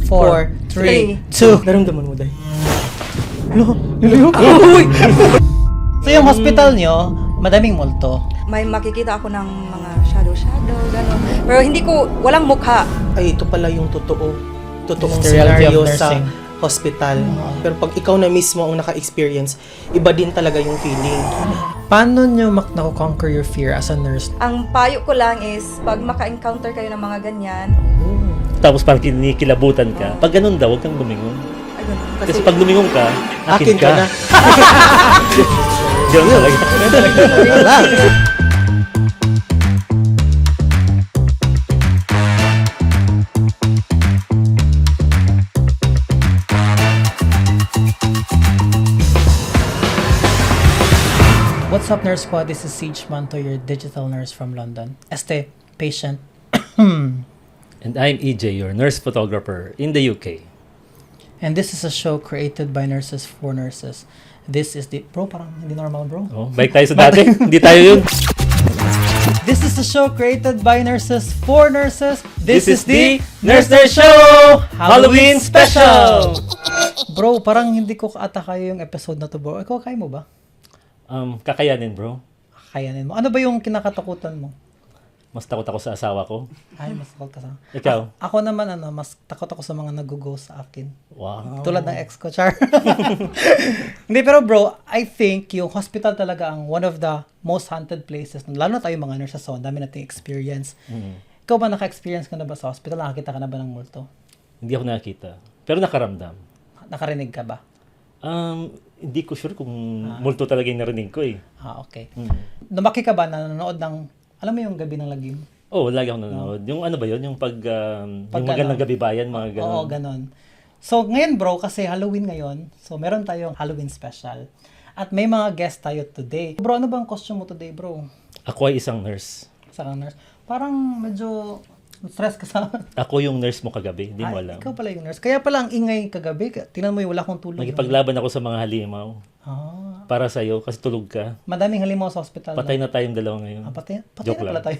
4, 3, 2. Naramdaman mo, Day? So yung hospital nyo, madaming multo. May makikita ako ng mga shadow, gano'n. Pero hindi ko, walang mukha. Ay, ito pala yung totoong The reality scenario of sa nursing. hospital. Pero pag ikaw na mismo ang naka-experience, iba din talaga yung feeling. Paano nyo nako-conquer your fear as a nurse? Ang payo ko lang is, pag maka-encounter kayo ng mga ganyan, Tapos parang kinikilabutan ka. Pag ganun daw, huwag kang lumingon. ay ganun. Kasi pag lumingon ka, Akin ka na. Diyan talaga. What's up, Nurse Squad? This is Siege Manto, your digital nurse from London. Este, patient. And I'm EJ, your nurse photographer in the UK. And this is a show created by nurses for nurses. This is the... Bro, parang hindi normal, bro. Oh, balik tayo sa dati. Hindi tayo yun. This is a show created by nurses for nurses. This is the Nurse Show! Halloween Special! Bro, parang hindi ko ata kaya yung episode na to, bro. Ikaw, kaya mo ba? Kakayanin, bro. Kayanin mo. Ano ba yung kinakatakutan mo? Mas takot ako sa asawa ko. Ay, mas takot ka sa... Ikaw? Ako naman, mas takot ako sa mga nag-go sa akin. Wow. Tulad ng ex ko, Char. Hindi, pero bro, I think yung hospital talaga ang one of the most haunted places. Lalo na tayo mga nurses, so ang dami nating experience. Ikaw ba naka-experience ka na ba sa hospital? Nakakita ka na ba ng multo? Hindi ako nakakita. Pero nakaramdam. Nakarinig ka ba? Hindi ko sure kung multo talaga yung narinig ko eh. Okay. Lumaki ka ba na nanonood ng, alam mo yung Gabi ng Lagim? Oh, lagi ako nanonood. Yung ano ba yun? Yung yung magandang ano? gabi bayan, mga ganun. Oo, ganon. So, ngayon bro, kasi Halloween ngayon, so meron tayong Halloween special. At may mga guest tayo today. Bro, ano bang costume mo today, bro? Ako ay isang nurse. Sa nurse. Parang medyo stress ka sa... Ako yung nurse mo kagabi. Hindi mo Ay, alam. ikaw pala yung nurse. Kaya pala ang ingay kagabi. Tingnan mo yung wala akong tulog. Nagipaglaban ako sa mga halimaw. Para sa'yo, kasi tulog ka. Madaming halimaw sa hospital. Patay na tayong dalawa ngayon. Patay Joke na pala lang. tayo.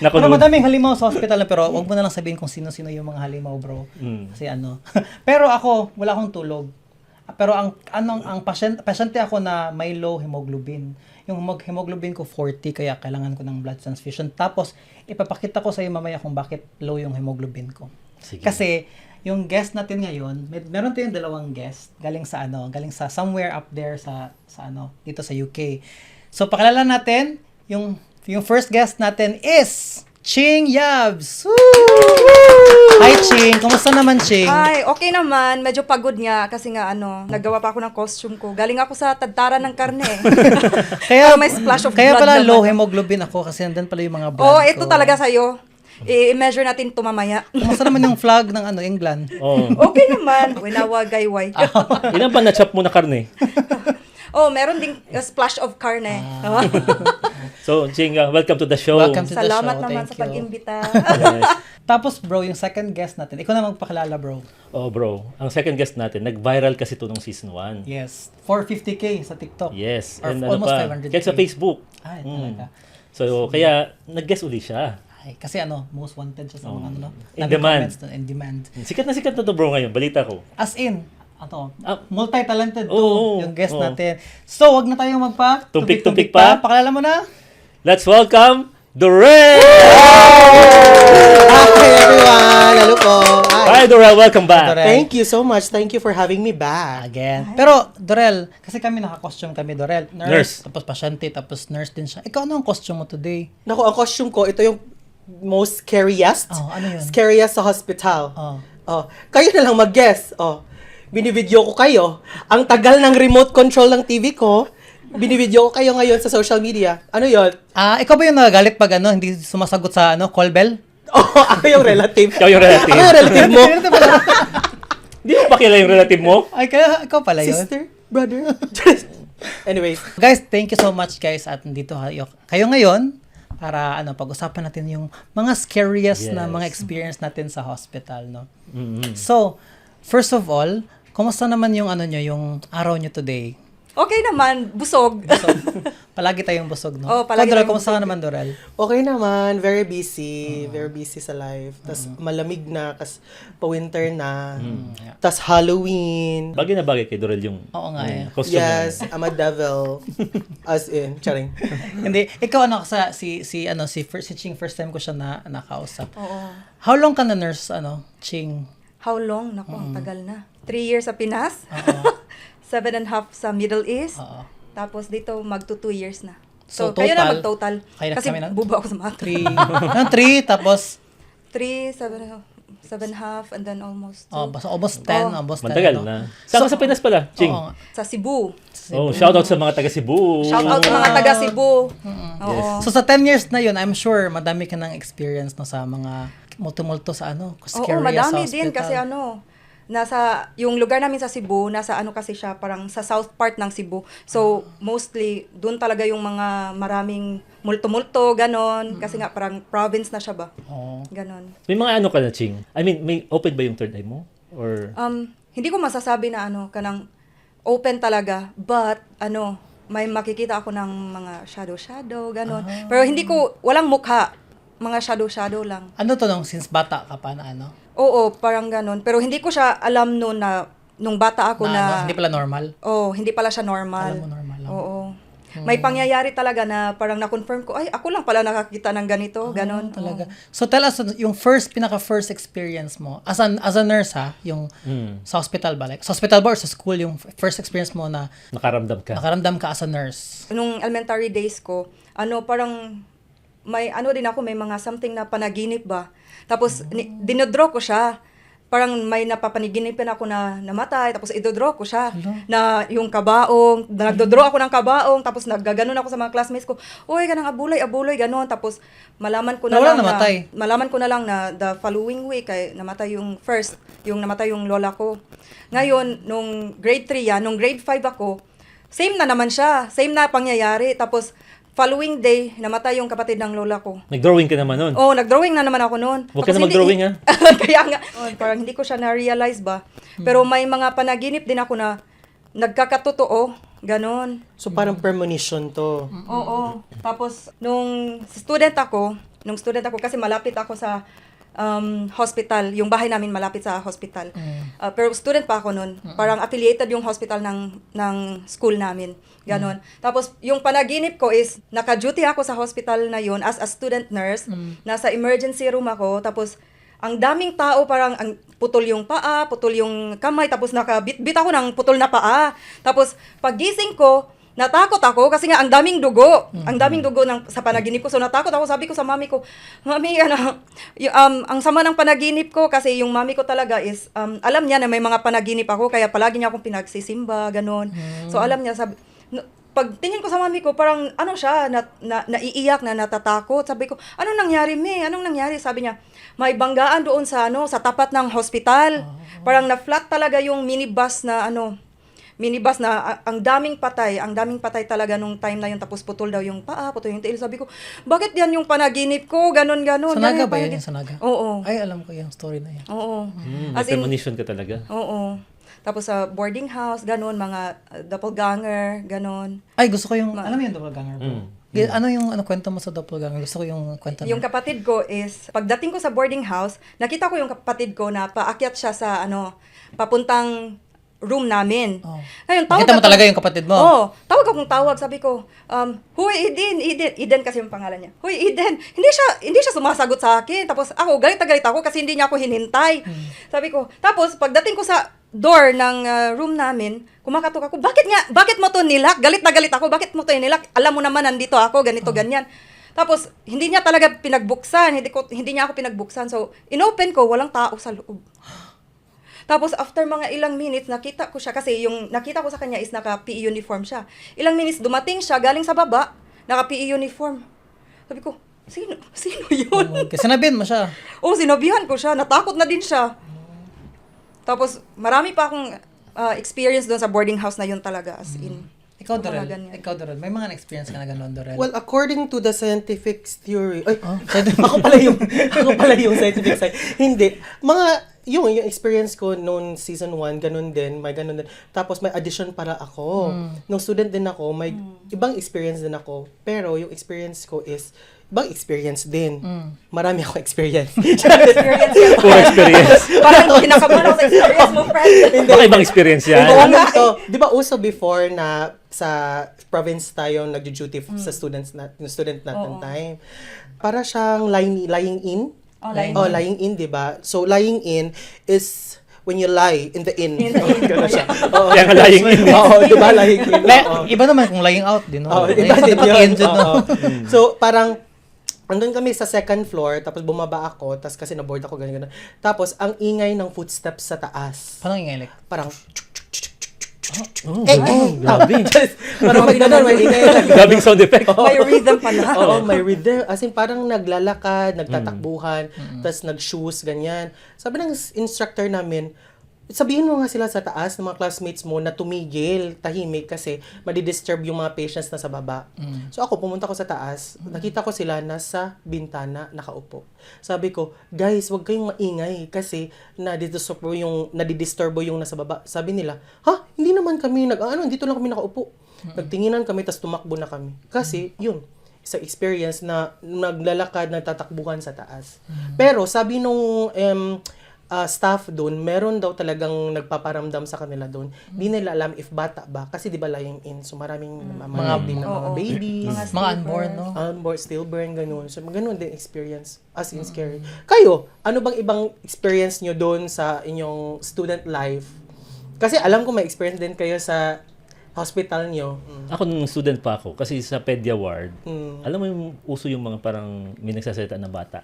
Naku, Pero nun. madaming halimaw sa hospital na, pero wag mo na lang sabihin kung sino-sino yung mga halimaw, bro. Kasi ano. Pero ako, wala akong tulog. Pero ang pasyente ako na may low hemoglobin. Yung hemoglobin ko 40, kaya kailangan ko ng blood transfusion. Tapos, ipapakita ko sa iyo mamaya kung bakit low yung hemoglobin ko. Sige. Kasi, yung guest natin ngayon, meron tayong dalawang guest galing sa somewhere up there sa dito sa UK. So, pakilala natin, yung first guest natin is Ching Yabs! Woo! Hi, Ching! Kumusta naman, Ching? Ay, okay naman. Medyo pagod nga kasi nga nagawa pa ako ng costume ko. Galing ako sa tadtara ng karne eh. Kaya, Para may splash of kaya blood pala naman. low hemoglobin ako kasi nandun pala yung mga blood Oh, ko. ito talaga sa'yo. I-measure natin ito mamaya. Kumusta naman yung flag ng England? Oh. Okay naman. Winawagayway. Ilan ba na-chop mo na karne? Oh, meron ding splash of karne. So, Ching, welcome to the show. Welcome to the Salamat show. naman Thank sa you. pag-imbita. Yes. Tapos bro, yung second guest natin, ikaw na magpakilala, bro. Oh, bro. Ang second guest natin, nag-viral kasi ito nung season 1. Yes. 450k sa TikTok. Yes. Or And almost ano pa, 500K. kahit sa Facebook. Ay, talaga. So, kaya nag-guest uli siya. Ay, kasi most wanted siya sa mga In daming demand. comments in demand. Sikat na to bro ngayon. Balita ko. As in, multi-talented to Oo, yung guest oo. natin. So, wag na tayong Tumpik-tumpik pa. Pakilala mo na. Let's welcome Dorel! Hi everyone! Hello po! Hi Dorel, welcome back. Dorel. Thank you so much. Thank you for having me back. Again. Pero, Dorel, kasi kami naka-costume kami, Dorel. Nurse. Tapos pasyente, tapos nurse din siya. Ikaw, ano ang costume mo today? Naku, ang costume ko, ito yung most scariest. Oh, ano yun? Scariest sa hospital. Oh. Kayo na lang mag-guess. Binivideo ko kayo. Ang tagal ng remote control ng TV ko, binivideo ko kayo ngayon sa social media. Ano yon? Ikaw ba yung nagagalit pag hindi sumasagot sa call bell? Ako yung relative. Ikaw yung relative. Ako yung relative mo. Di mo pa kilala yung relative mo? Ay, kaya ikaw pala yun. Sister, brother. Anyways. Guys, thank you so much guys at nandito kayo ngayon para pag-usapan natin yung mga scariest na Yes. mga experience natin sa hospital, no? So, first of all, kumusta naman yung yung araw nyo today? Okay naman, busog. Palagi tayong busog, no? Oo, palagi Ikaw, Dorel, tayong kumusta ka naman, Dorel? Okay naman, very busy. Very busy sa life. Tas malamig na, kas pa-winter na. Yeah. Tas Halloween. Bagay na bagay kay Dorel yung Oo nga, eh. costume niya. Yes, I'm a devil. As in, charing. Hindi, ikaw si Ching, first time ko siya nakausap. Oo. How long ka na nurse, Ching? How long? Naku, ang tagal na. 3 years sa Pinas. Oo. 7.5 sa Middle East. Oo. Tapos dito, magto 2 years na. So, So, kayo na total- mag-total. Kaya Kasi kami na- buba ako sa math. 3, tapos, 3, 7.5, and then almost 2. basta almost 10, Oh. almost 10. Matagal no? na. Saan ka sa Pinas pala, Ching? Oo nga. Sa Cebu. Oh, shout out sa mga taga Cebu. Shout out sa mga taga Cebu. Oo. So sa 10 years na yun, I'm sure madami ka ng experience no sa mga multo-multo sa scary Oo, madami sa din hospital. kasi nasa yung lugar namin sa Cebu, nasa kasi siya, parang sa south part ng Cebu. So, mostly doon talaga yung mga maraming multo-multo, ganon. Kasi nga parang province na siya ba? Oo. Ganon. May mga ka na, Ching? I mean, may open ba yung third eye mo? Or Hindi ko masasabi na kanang open talaga, but may makikita ako ng mga shadow, ganon. Pero hindi ko, walang mukha. Mga shadow lang. Ano to since bata ka pa na Oo, parang ganon. Pero hindi ko siya alam noon na, nung bata ako na, hindi pala normal? hindi pala siya normal. Alam mo normal lang. Oo. May pangyayari talaga na parang na-confirm ko, ay, ako lang pala nakakita ng ganito, ganon. Talaga. So tell us yung pinaka-first experience mo as a nurse yung sa hospital ba? Like, sa hospital ba or sa school yung first experience mo na nakaramdam ka? nakaramdam ka as a nurse? Nung elementary days ko, parang may din ako, may mga something na panaginip ba. Tapos dinodraw ko siya. Parang may napapaniginipan ako na namatay, tapos idodraw ko siya. Na yung kabaong, nagdodraw ako ng kabaong, tapos naggaganon ako sa mga classmates ko, uy, ganang abulay, ganon. Tapos malaman ko na Wala lang namatay. malaman ko na lang na the following week ay namatay yung namatay yung lola ko. Ngayon, nung grade 3 nung grade 5 ako, same na naman siya, same na pangyayari. Tapos following day, namatay yung kapatid ng lola ko. Nag-drawing ka naman nun. Oh, nag-drawing na naman ako noon. Huwag ka Tapos na mag-drawing, ha? Kaya nga, parang hindi ko siya na-realize ba. Pero may mga panaginip din ako na nagkakatotoo, ganon. So parang premonition to. Oo. Tapos, nung student ako kasi malapit ako sa hospital. Yung bahay namin malapit sa hospital. Pero student pa ako noon. Parang affiliated yung hospital ng school namin. Ganon. Tapos, yung panaginip ko is, naka-duty ako sa hospital na yun as a student nurse. Nasa emergency room ako. Tapos, ang daming tao, parang putol yung paa, putol yung kamay, tapos nakabit-bit ako ng putol na paa. Tapos, pagising ko, natakot ako kasi nga ang daming dugo. Ang daming dugo sa panaginip ko. So natakot ako. Sabi ko sa mami ko, "Mami, ang sama ng panaginip ko kasi yung mami ko talaga is alam niya na may mga panaginip ako kaya palagi niya akong pinagsisimba, ganon." So alam niya, pag tingin ko sa mami ko, parang siya, naiiyak na natatakot. Sabi ko, "Anong nangyari, me? Anong nangyari?" Sabi niya, "May banggaan doon sa sa tapat ng hospital. Parang na-flat talaga yung minibus na ang daming patay talaga nung time na yun, tapos putol daw yung paa, putol yung tail." Sabi ko, bakit yan yung panaginip ko, ganon. Sa Naga Yan ba yan? Sa Naga? Oo. Ay, alam ko yung story na yan. Oo. May premonition ka talaga. Oo. Tapos sa boarding house, ganon, mga doppelganger, ganon. Ay, gusto ko yung, alam mo yung doppelganger bro? Ano yung kwento mo sa doppelganger? Gusto ko yung kwento Yung kapatid ko is, pagdating ko sa boarding house, nakita ko yung kapatid ko na paakyat siya sa papuntang room namin. Oh. Ngayon, Nakita mo talaga yung kapatid mo? Oo. Tawag, sabi ko, "Huy, Eden kasi yung pangalan niya. Huy, Eden." Hindi siya sumasagot sa akin. Tapos ako, galit ako kasi hindi niya ako hinintay. Sabi ko, tapos pagdating ko sa door ng room namin, kumakatok ako, bakit mo to nilak? Galit na galit ako, bakit mo to nilak? Alam mo naman, nandito ako, ganito, ganyan. Tapos, hindi niya talaga pinagbuksan. Hindi niya ako pinagbuksan. So, inopen ko, walang tao sa loob. Tapos, after mga ilang minutes, nakita ko siya, kasi yung nakita ko sa kanya is naka-PE uniform siya. Ilang minutes, dumating siya, galing sa baba, naka-PE uniform. Sabi ko, sino yun? Kasi sinabihan mo siya. Oo, sinabihan ko siya, natakot na din siya. Tapos, marami pa akong experience doon sa boarding house na yun talaga, as in. Ikaw, Mga Dorel. ganyan. May mga experience ka na gano'n, Dorel? Well, according to the scientific theory, ako pala yung scientific side. Hindi. yung experience ko noon season 1, ganun din, may ganun din. Tapos may audition para ako. Nung student din ako, may ibang experience din ako. Pero yung experience ko is ibang experience din. Marami ako experience. Experience yan. Puro experience. Parang kinakabahan ako sa experience mo, friend. Baka ibang experience yan. Oo nga to. Di ba uso before na sa province tayo nagjo-duty sa student natin time. Para siyang lying in. Oh, lying Oh, lying in, di ba? So, lying in is when you lie in the inn. Ganun siya. Oo. Kaya nga lying in. Oo, di ba? Lying in. Oo. Iba naman kung lying out din, no? Oh, Lying iba out, din dapat yun. in dyan, no? Oo. So, parang, andun kami sa second floor, tapos bumaba ako, tapos kasi na-board ako, ganyan. Tapos, ang ingay ng footsteps sa taas. Paano yung like? Parang, Grabe. parang may ganun, may ingay. Grabing sound effect. May rhythm pala. Oo, may rhythm. As in, parang naglalakad, nagtatakbuhan, tapos nag-shoes, ganyan. Sabi ng instructor namin, sabihin mo nga sila sa taas ng mga classmates mo na tumigil, tahimik kasi madidisturb yung mga patients na sa baba. So ako, pumunta ko sa taas, nakita ko sila nasa bintana, nakaupo. Sabi ko, guys, wag kayong maingay kasi nadidisturbo yung nasa baba. Sabi nila, ha? Hindi naman kami dito lang kami nakaupo. Nagtinginan kami, tas tumakbo na kami. Kasi, yun, sa experience na naglalakad, nagtatakbuhan sa taas. Pero sabi nung staff doon, meron daw talagang nagpaparamdam sa kanila doon. Di nila alam if bata ba. Kasi di ba lying in, so maraming mamamatay din ng mga babies. Mga unborn, no? Unborn, stillborn, ganun. So, ganun din experience. As in scary. Kayo, ano bang ibang experience nyo doon sa inyong student life? Kasi alam ko may experience din kayo sa hospital nyo. Ako nung student pa ako, kasi sa Pedia Ward, alam mo yung uso yung mga parang may nagsasalita na bata.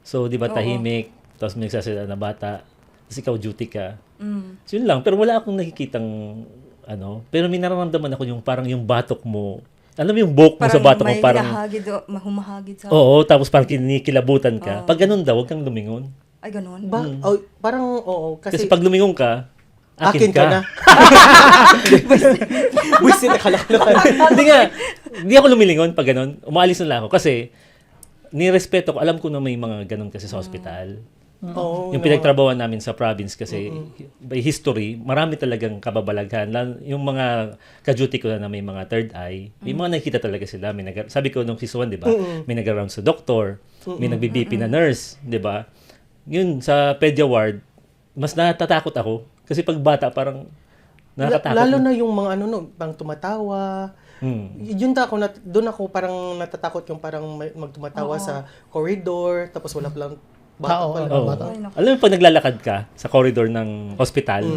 So, di ba tahimik, tapos may nagsasalita na bata, tapos ikaw duty ka. So, yun lang. Pero wala akong nakikitang, pero may nararamdaman ako yung parang yung batok mo. Alam mo yung buhok mo sa batok mo, parang, humahagid sa... oo, tapos parang kinikilabutan ka. Pag ganun daw, huwag kang lumingon. Ay, ganun. Parang, oo. Kasi pag lumingon ka, akin ka na. Wisin na kalakalakan. Hindi nga, hindi ako lumilingon pag ganun. Umaalis na lang ako kasi nirespeto ko. Alam ko na may mga ganun kasi sa hospital. Yung pinagtrabawan namin sa province kasi by history, marami talagang kababalaghan. Yung mga ka-duty ko na may mga third eye, may mga nakikita talaga sila. Sabi ko nung season 1, di ba? May nag-around sa doktor, may nagbibipi na nurse, di ba? Yun, sa Pedia Ward, mas natatakot ako. Kasi pag bata, parang nakakatakot. Lalo na yung mga pang tumatawa. Yun doon ako parang natatakot yung parang magtumatawa sa corridor, tapos wala palang bata. Bata. Alam mo, pag naglalakad ka sa corridor ng hospital,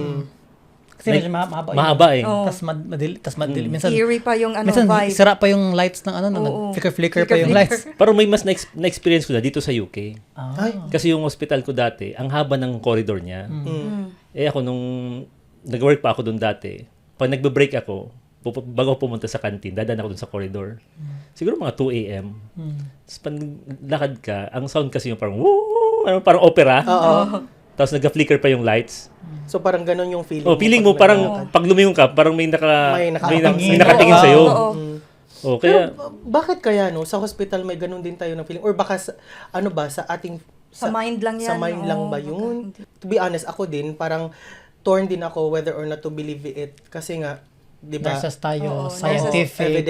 Kasi medyo mahaba. mahaba eh. Tapos madili. Minsan, Eerie pa yung minsan vibe. sira pa yung lights ng nag-flicker pa yung lights. Parang may mas na-experience ko na dito sa UK. Ay. Kasi yung hospital ko dati, ang haba ng corridor niya. Eh ako nung nag-work pa ako doon dati, pag nagbe-break ako, bago ako pumunta sa canteen, dadaan ako doon sa corridor. Siguro mga 2 a.m. Tapos pag lakad ka, ang sound kasi yung parang, woo, parang opera. Tapos nag-flicker pa yung lights. So parang ganun yung feeling. Feeling mo parang pag lumingon ka, parang may nakatingin nakatingin sa'yo. Pero Kaya, bakit kaya sa hospital may ganun din tayo ng feeling? Or baka sa ating Sa mind lang yan. Sa mind lang ba yun? To be honest, ako din parang torn din ako whether or not to believe it. Kasi nga, di ba? Versus tayo, Oo, scientific.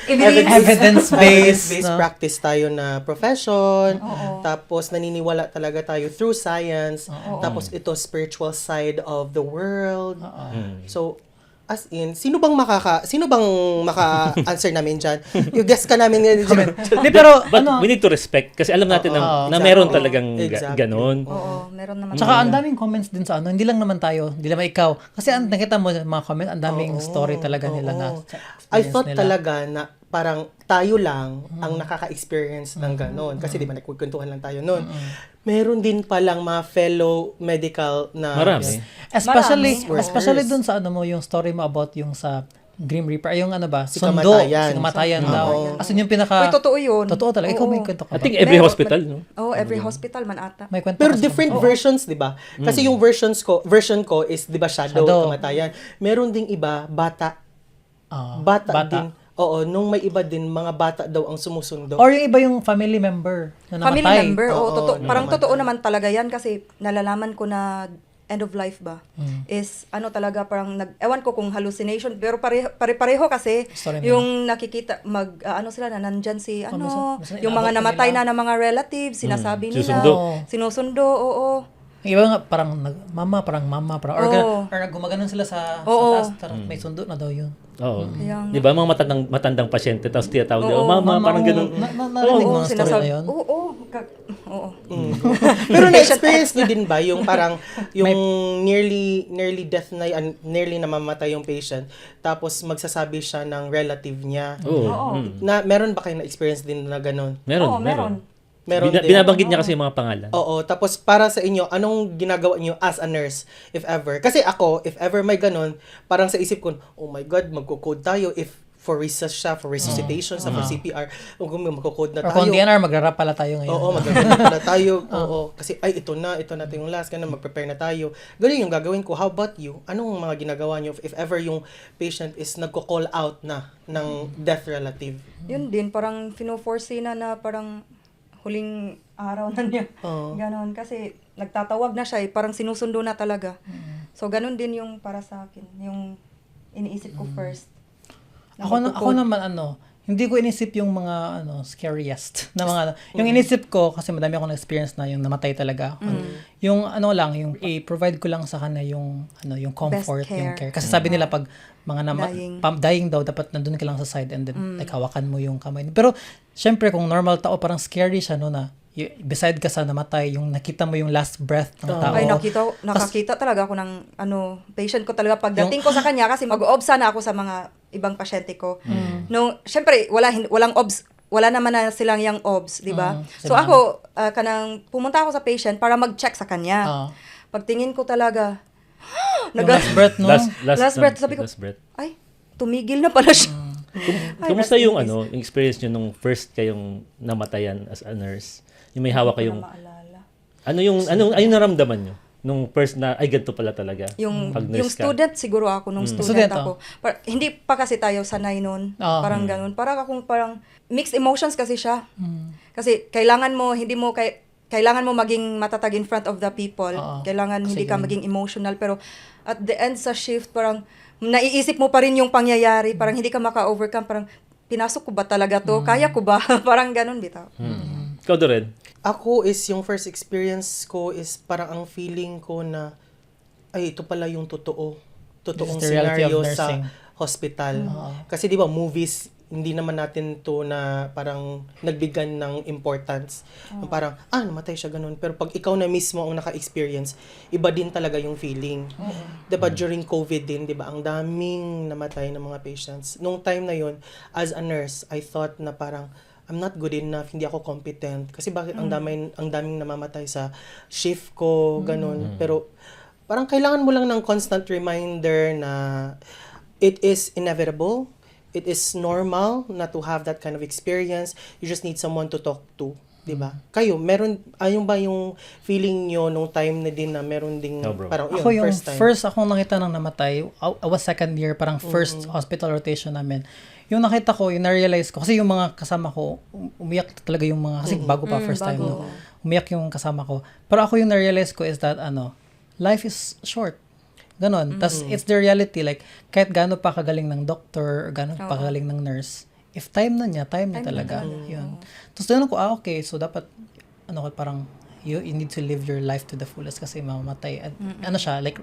Evidence-based no? practice tayo na profession. Tapos naniniwala talaga tayo through science. Tapos ito spiritual side of the world. So as in, sino bang maka-answer namin dyan? Yung guess ka namin ngayon. Hindi, pero but we need to respect kasi alam natin na meron talagang ganon. Oo, meron naman. Tsaka ang daming comments din sa hindi lang naman tayo, hindi lang ikaw. Kasi nakita mo mga comment, ang daming story talaga nila na I thought talaga na parang tayo lang ang nakaka-experience ng ganon. Kasi di ba nagkukwentuhan lang tayo noon. Meron din palang mga fellow medical na... Marami. Especially dun sa yung story mo about yung sa Grim Reaper, yung Si sundo, kamatayan. si kamatayan daw. As in yung pinaka... Uy, totoo yun. Totoo talaga. Ikaw may kwento ka I ba? think every hospital, no? Every hospital man ata. May kwento Pero ka different versions, di ba? Kasi yung version ko is, di ba, shadow, kamatayan. Meron ding iba, bata. Bata din. Oo, nung may iba din, mga bata daw ang sumusundo. Or yung iba yung family member na namatay. Family member, Oo, parang namatay. totoo naman talaga yan kasi nalalaman ko na end of life ba is ano talaga parang ewan ko kung hallucination pero pare-pareho kasi Story nila. yung nakikita ano sila na nandyan si basta yung mga inaabot namatay nila. na ng mga relatives sinasabi nila Sinusundo. sinusundo oo. Yung iba nga parang mama, or, Oo. or gumaganon sila sa Oo. taas, may sundo na daw yun. Oo. Kaya nga. Di ba, mga matandang pasyente, tapos tiyatawag nila, Oo. mama, parang ganun. Narinig mo ang story na yun? Oo. Oo. Pero na-experience niyo din ba yung parang yung nearly death na nearly namamatay yung patient tapos magsasabi siya ng relative niya. Oo. Na meron ba kayo na-experience din na ganun? Oo, Meron, meron. Meron din. Binabanggit niya kasi yung mga pangalan. Oo, tapos para sa inyo, anong ginagawa niyo as a nurse, if ever? Kasi ako, if ever may ganun, parang sa isip ko, oh my God, magko-code tayo if for resuscitation, sa for CPR, magko-code na Or tayo. kung DNR, magra-rap pala tayo ngayon. Oo, magaganda na tayo. Oo, kasi ay ito na yung last, ganun, mag-prepare na tayo. Ganun yung gagawin ko. How about you? Anong mga ginagawa niyo if ever yung patient is nagko-call out na ng death relative? Yun din, parang fino-foresee na parang huling araw na niya. Oo. Ganon. Kasi nagtatawag na siya parang sinusundo na talaga. So, ganon din yung para sa akin. Yung iniisip ko first. Ako naman hindi ko inisip yung mga scariest na mga yung inisip ko kasi madami akong experience na yung namatay talaga ako. Yung yung i-provide ko lang sa kanya yung yung comfort, Best care. yung care. Kasi sabi nila pag mga Dying. dying daw dapat nandun ka lang sa side and then like hawakan mo yung kamay. Pero syempre kung normal tao parang scary siya na beside ka sa namatay, yung nakita mo yung last breath ng tao. Ay, nakakita talaga ako ng patient ko talaga pagdating ko sa kanya kasi mag-obs sana ako sa mga ibang pasyente ko. No, syempre walang obs, wala naman na silang yung obs, di ba? So ako kanang pumunta ako sa patient para mag-check sa kanya. Pagtingin ko talaga Yung last breath, no? Last breath, sabi ko, last breath. ay, tumigil na pala siya. Ay, Kumusta rest in yung peace. yung experience niyo nung first kayong namatayan as a nurse? Yung may hawak Hindi ko kayong na maalala. ano naramdaman niyo nung first na ay ganito pala talaga Yung pag nurse ka? student siguro ako nung student Student, ako. Hindi pa kasi tayo sanay noon. Oo. Parang ganun. Parang mixed emotions kasi siya. Kasi kailangan mo kailangan mo maging matatag in front of the people. Oo. Kailangan hindi Kasi ka maging emotional pero at the end sa shift parang naiisip mo pa rin yung pangyayari, parang hindi ka maka-overcome, parang pinasok ko ba talaga to? Kaya ko ba? Parang ganun bitaw. Ikaw Doreen? Ako is yung first experience ko is parang ang feeling ko na ay ito pala yung totoong This is the reality of scenario nursing. sa hospital. Kasi 'di ba movies hindi naman natin to na parang nagbigyan ng importance. Parang namatay siya ganun pero pag ikaw na mismo ang naka-experience, iba din talaga yung feeling. 'Di ba during COVID din, 'di ba, ang daming namatay ng mga patients. Nung time na yon as a nurse, I thought na parang I'm not good enough, hindi ako competent. Kasi bakit ang daming namamatay sa shift ko, ganun. Pero parang kailangan mo lang ng constant reminder na it is inevitable. It is normal not to have that kind of experience. You just need someone to talk to, 'di ba? Kayo, ayun ba yung feeling nyo nung time na din na meron ding No, bro. parang yun, Ako yung first time? first akong nakita ng namatay, I was second year, parang first hospital rotation namin. Yung nakita ko, yung na-realize ko, kasi yung mga kasama ko, umiyak talaga yung mga, kasi bago pa first time, bago. no? Umiyak yung kasama ko. Pero ako yung na-realize ko is that, life is short. Ganon. Tas it's the reality, like, kahit gaano pa kagaling ng doctor, or gaano pa kagaling ng nurse, if time na niya talaga. Yun. Tapos doon ako, okay, so dapat, parang, you need to live your life to the fullest kasi mamamatay. At, siya, like,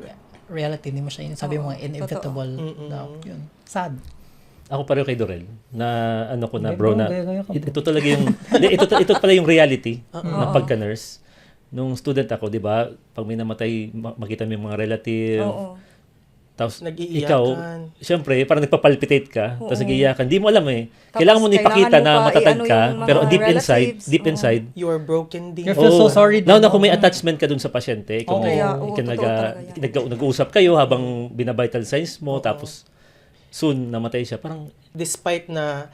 reality, hindi mo siya, sabi mo nga, inevitable daw. Yun. Sad. Ako pareho kay Dorel na ko na Hindi, bro bro, na gaya ka, bro. ito talaga yung ito pala yung reality ng pagka-nurse. Nung student ako, 'di ba? Pag may namatay, makita mo yung mga relative. Oo. Tapos Nag-iiyakan. ikaw, syempre, parang nagpapalpitate ka, tapos nag-iiyakan. Di mo alam eh. Tapos Kailangan mo ipakita kailangan mo na pa matatag i-ano ka, yung mga pero deep relatives. inside, You are broken din. You feel so sorry din, Now na no? kung may attachment ka dun sa pasyente, kung may, Oo, totoo talaga yan. nag-uusap kayo habang binavital signs mo, tapos soon namatay siya, parang Despite na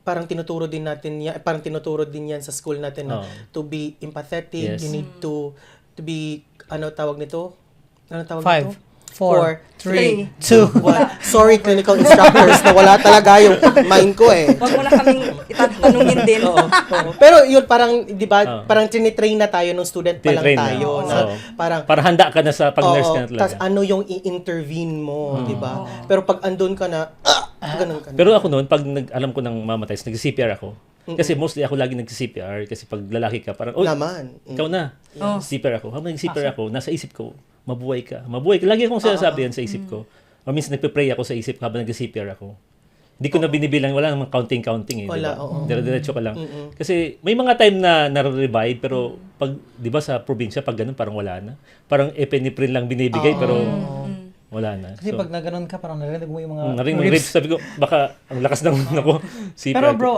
parang tinuturo din yan sa school natin na to be empathetic, Yes. you need to be ano tawag nito? Five. 4, 3, 2, 1. Sorry, clinical instructors, na wala talaga yung mind ko eh. Wag mo na kaming itatanungin din. Oo. Pero yun, parang, di ba, parang tinitrain na tayo nung student pa lang Tinitrain na. tayo. Oo. Na, parang, Para handa ka na sa pag-nurse ka na talaga. tas ano yung i-intervene mo, di ba? Pero pag andun ka na, ganun ka na. Pero ako noon, pag alam ko nang mamatay, nag-CPR ako. Kasi mostly ako lagi nag-CPR kasi pag lalaki ka, parang, oh, Naman. ikaw na. CPR ako. Habang nag-CPR ako, nasa isip ko, mabuhay ka. Mabuhay ka. Lagi akong sinasabi yan sa isip ko. O minsan nagpe-pray ako sa isip ko habang nag-CPR ako. Hindi ko na binibilang, wala namang counting eh. Wala, diba? oo. Dire-diretso ka lang. Kasi may mga time na nare-revive, pero pag, di ba sa probinsya, pag ganun, parang wala na. Parang epinephrine lang binibigay, pero wala na. Kasi pag nagano'n ka, parang narinig mo yung mga naring mga ribs, sabi ko, baka ang lakas ng ako. CPR Pero ko. bro,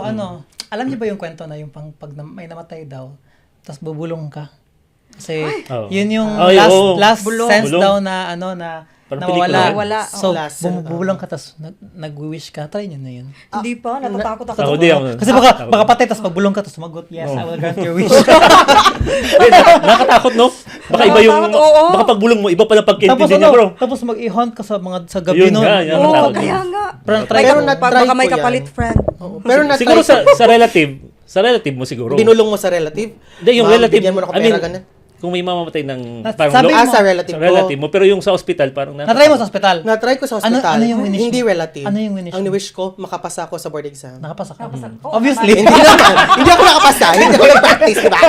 alam niyo ba yung kwento na yung pag may namatay daw, tapos bubulong ka? Kasi Oh. yun yung Ay, oo. last Bulong. sense Bulong. daw na na Parang nawala. pelikula. Wala. So, Last bumubulong ka, tapos nag-wish ka. Try nyo na yun. Hindi pa, natatakot ako. Ako di ako. Kasi baka patay, tapos pagbulong ka, tapos sumagot, yes, I will grant your wish. Nakakatakot, no? Baka iba yung, Nakakatakot, oo. baka pagbulong mo, iba pala tapos pagkaintindi niya, bro. tapos mag-i-hunt ka sa gabi Yun nun. nga, yan. Oo, Nakakatakot. kaya nga. Pero May try Pero ko. na-try baka may ko yan. kapalit friend. Pero na Siguro sa relative mo siguro. binulong mo sa relative? Hindi, yung Ma'am, relative. bigyan mo na I mean, pera, ganun. kung may mamamatay ng Sabi mo, sa relative sa relative mo, pero yung sa ospital, parang Na-try mo sa ospital. Na-try ko sa hospital. Ano yung winish mo? Hindi relative. Ano yung winish Ang mo? wish ko, makapasa ako sa board exam. Nakapasa ka. Oo, Obviously. Hindi naman. Hindi ako nakapasa. Hindi ako nag-practice, di ba?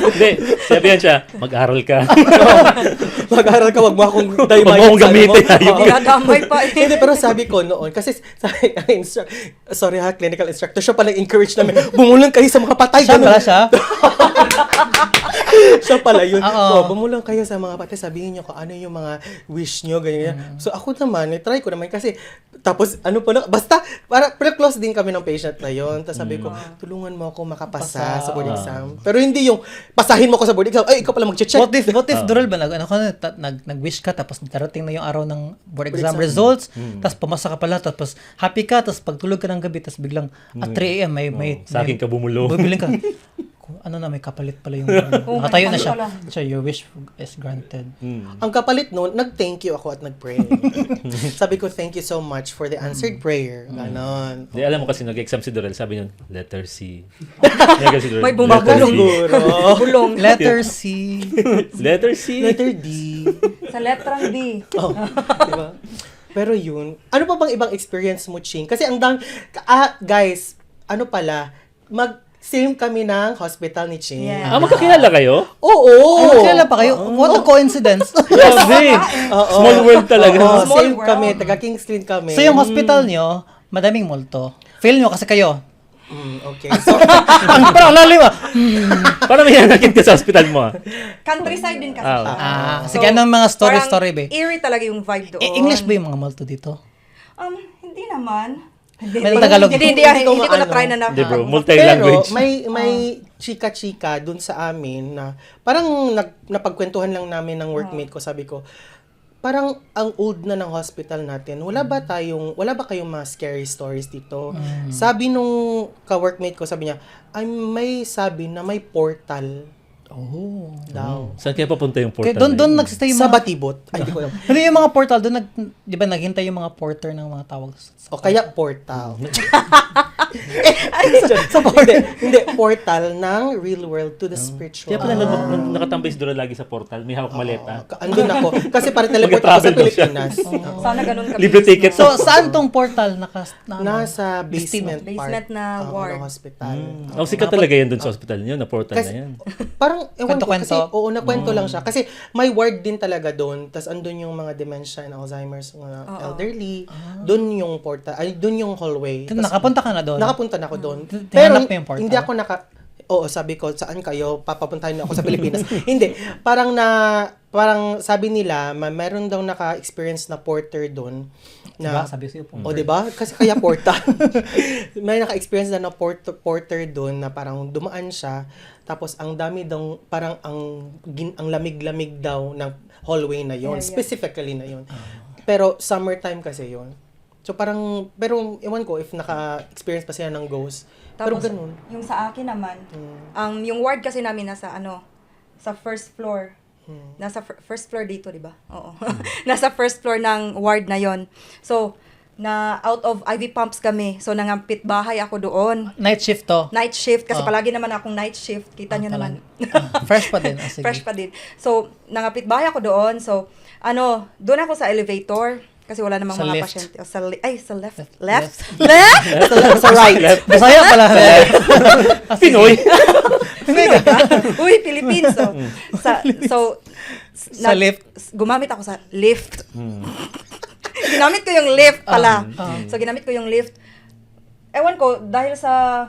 Hindi, sabihan siya, mag-aral ka. Mag-aral ka, wag mo akong Wag mo daymayan akong sa ano mo. gamitin, ayun. Oo. Dinadamay pa eh. Hindi, pero sabi ko noon, kasi sorry ha, clinical instructor, siya pala encourage namin, bumulong kayo sa mga patay. Siya ganun. pala siya. Siya pala yun. Oo. Bumulong kayo sa mga patay, sabihin niyo kung ano yung mga wish niyo, ganyan. So ako naman, try ko naman kasi, tapos ano pala, basta, pero close din kami ng patient na yun. Tapos sabi ko, tulungan mo ako makapasa sa board exam. Pero hindi yung, pasahin mo ko sa board exam, ay, ikaw pala mag-check. What if Durel ba nag-wish ka, tapos darating na yung araw ng board exam results, tapos pumasa ka pala, tapos happy ka, tapos pagtulog ka ng gabi, tapos biglang at 3 a.m. may Sa akin ka bumulong. bibiling ka. May kapalit pala yung nakatayo na siya. So your wish is granted. Ang kapalit noon, nag-thank you ako at nag-pray. Sabi ko, thank you so much for the answered prayer. Ganon. Di alam mo kasi nag-exam si Dorel, sabi niya, letter C. Yan kasi Dorel, May Baka bumabulong. siguro. Bulong. Letter C. Letter C. Letter D. Sa letrang D. Oh, diba? Pero yun, ano pa bang ibang experience mo, Ching? Kasi guys, ano pala, same kami ng hospital ni Ching. Yeah. Magkakilala kayo? Oo! Kailan pa kayo? What a coincidence. Grabe. Small world talaga. Oo, Small same world. kami, taga Kings Clean kami. So yung hospital nyo, madaming multo. Fail nyo kasi kayo. Okay, so, Parang lalim ah. Paano may nanakit ka sa hospital mo? Countryside din kasi Ah, siya. Sige, anong mga parang story be? eerie talaga yung vibe doon. English ba yung mga multo dito? Hindi naman. May Tagalog. Hindi Hindi ko ko maano. na-try na Hindi bro, pero multi-language. may chika-chika dun sa amin na parang napagkwentuhan lang namin ng workmate ko, sabi ko, parang ang old na ng hospital natin. Wala ba kayong mga scary stories dito? Sabi nung ka-workmate ko, sabi niya, may sabi na may portal daw. Saan kaya papunta yung portal? Kaya doon na yun? nagsistay yung Sa mga... Batibot. Ay, di ko alam. Ano yung mga portal doon? Di ba naghintay yung mga porter ng mga tawag? O kaya portal. Sa portal. Hindi, portal ng real world to the spiritual. Kaya pala nakatambay si Dorel lagi sa portal, may hawak maleta. Andun ako. Kasi para teleport ako sa Mag-travel daw siya. Pilipinas. Sana ganun kami. Libre ticket. So, saan tong portal? Nasa basement part. Basement na ward. Ng hospital. Oh, sikat talaga yan doon sa hospital niyo, na portal na yan. Parang, ewan ko, kasi, Kwento-kwento. nakwento lang siya. Kasi may ward din talaga doon. Tapos andun yung mga dementia and Alzheimer's, mga elderly. Doon yung portal, doon yung hallway. Tas, Nakapunta ka na doon? nakapunta na ako doon. Tinanap mo yung portal? Hindi ako Oo, sabi ko, saan kayo? Papapuntahin na ako sa Pilipinas. Hindi. Parang sabi nila, meron daw naka-experience na porter doon. Diba? Sabi sa'yo po. O, diba? Kasi kaya portal. May naka-experience na porter doon na parang dumaan siya. Tapos, ang dami daw, parang ang lamig-lamig daw ng hallway na yon, specifically na yon. Pero, summertime kasi yon. So, pero, ewan ko if naka-experience pa sila ng ghost. Pero Tapos, ganun. yung sa akin naman, yung ward kasi namin nasa sa first floor. Nasa first floor dito, di ba? Oo. Nasa first floor ng ward na yon. So, na out of IV pumps kami. So, nangampit bahay ako doon. Night shift to. Night shift, kasi Oh. palagi naman akong night shift. Kita nyo naman. Fresh pa din. Ah, sige. Fresh pa din. So, nangapit bahay ako doon. So, doon ako sa elevator. Kasi wala namang Sa mga lift. pasyente. O, sa left. Left? Left? Sa right. Masaya pala. Pinoy. Pinoy ka? Uy, Philippines. So, Sa lift. Gumamit ako sa lift. Ginamit ko yung lift pala. So, ginamit ko yung lift. Ewan ko, dahil sa,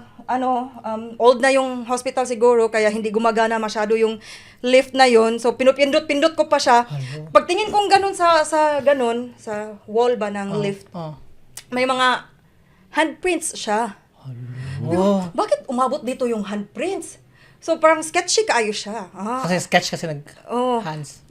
old na yung hospital siguro, kaya hindi gumagana masyado yung lift na yon. So, pinupindot-pindot ko pa siya. Pagtingin kong ganun sa wall ba ng lift, Oh. may mga handprints siya. Oh. Bakit umabot dito yung handprints? So, parang sketchy kaayo siya. Kasi sketch kasi Oh. hands.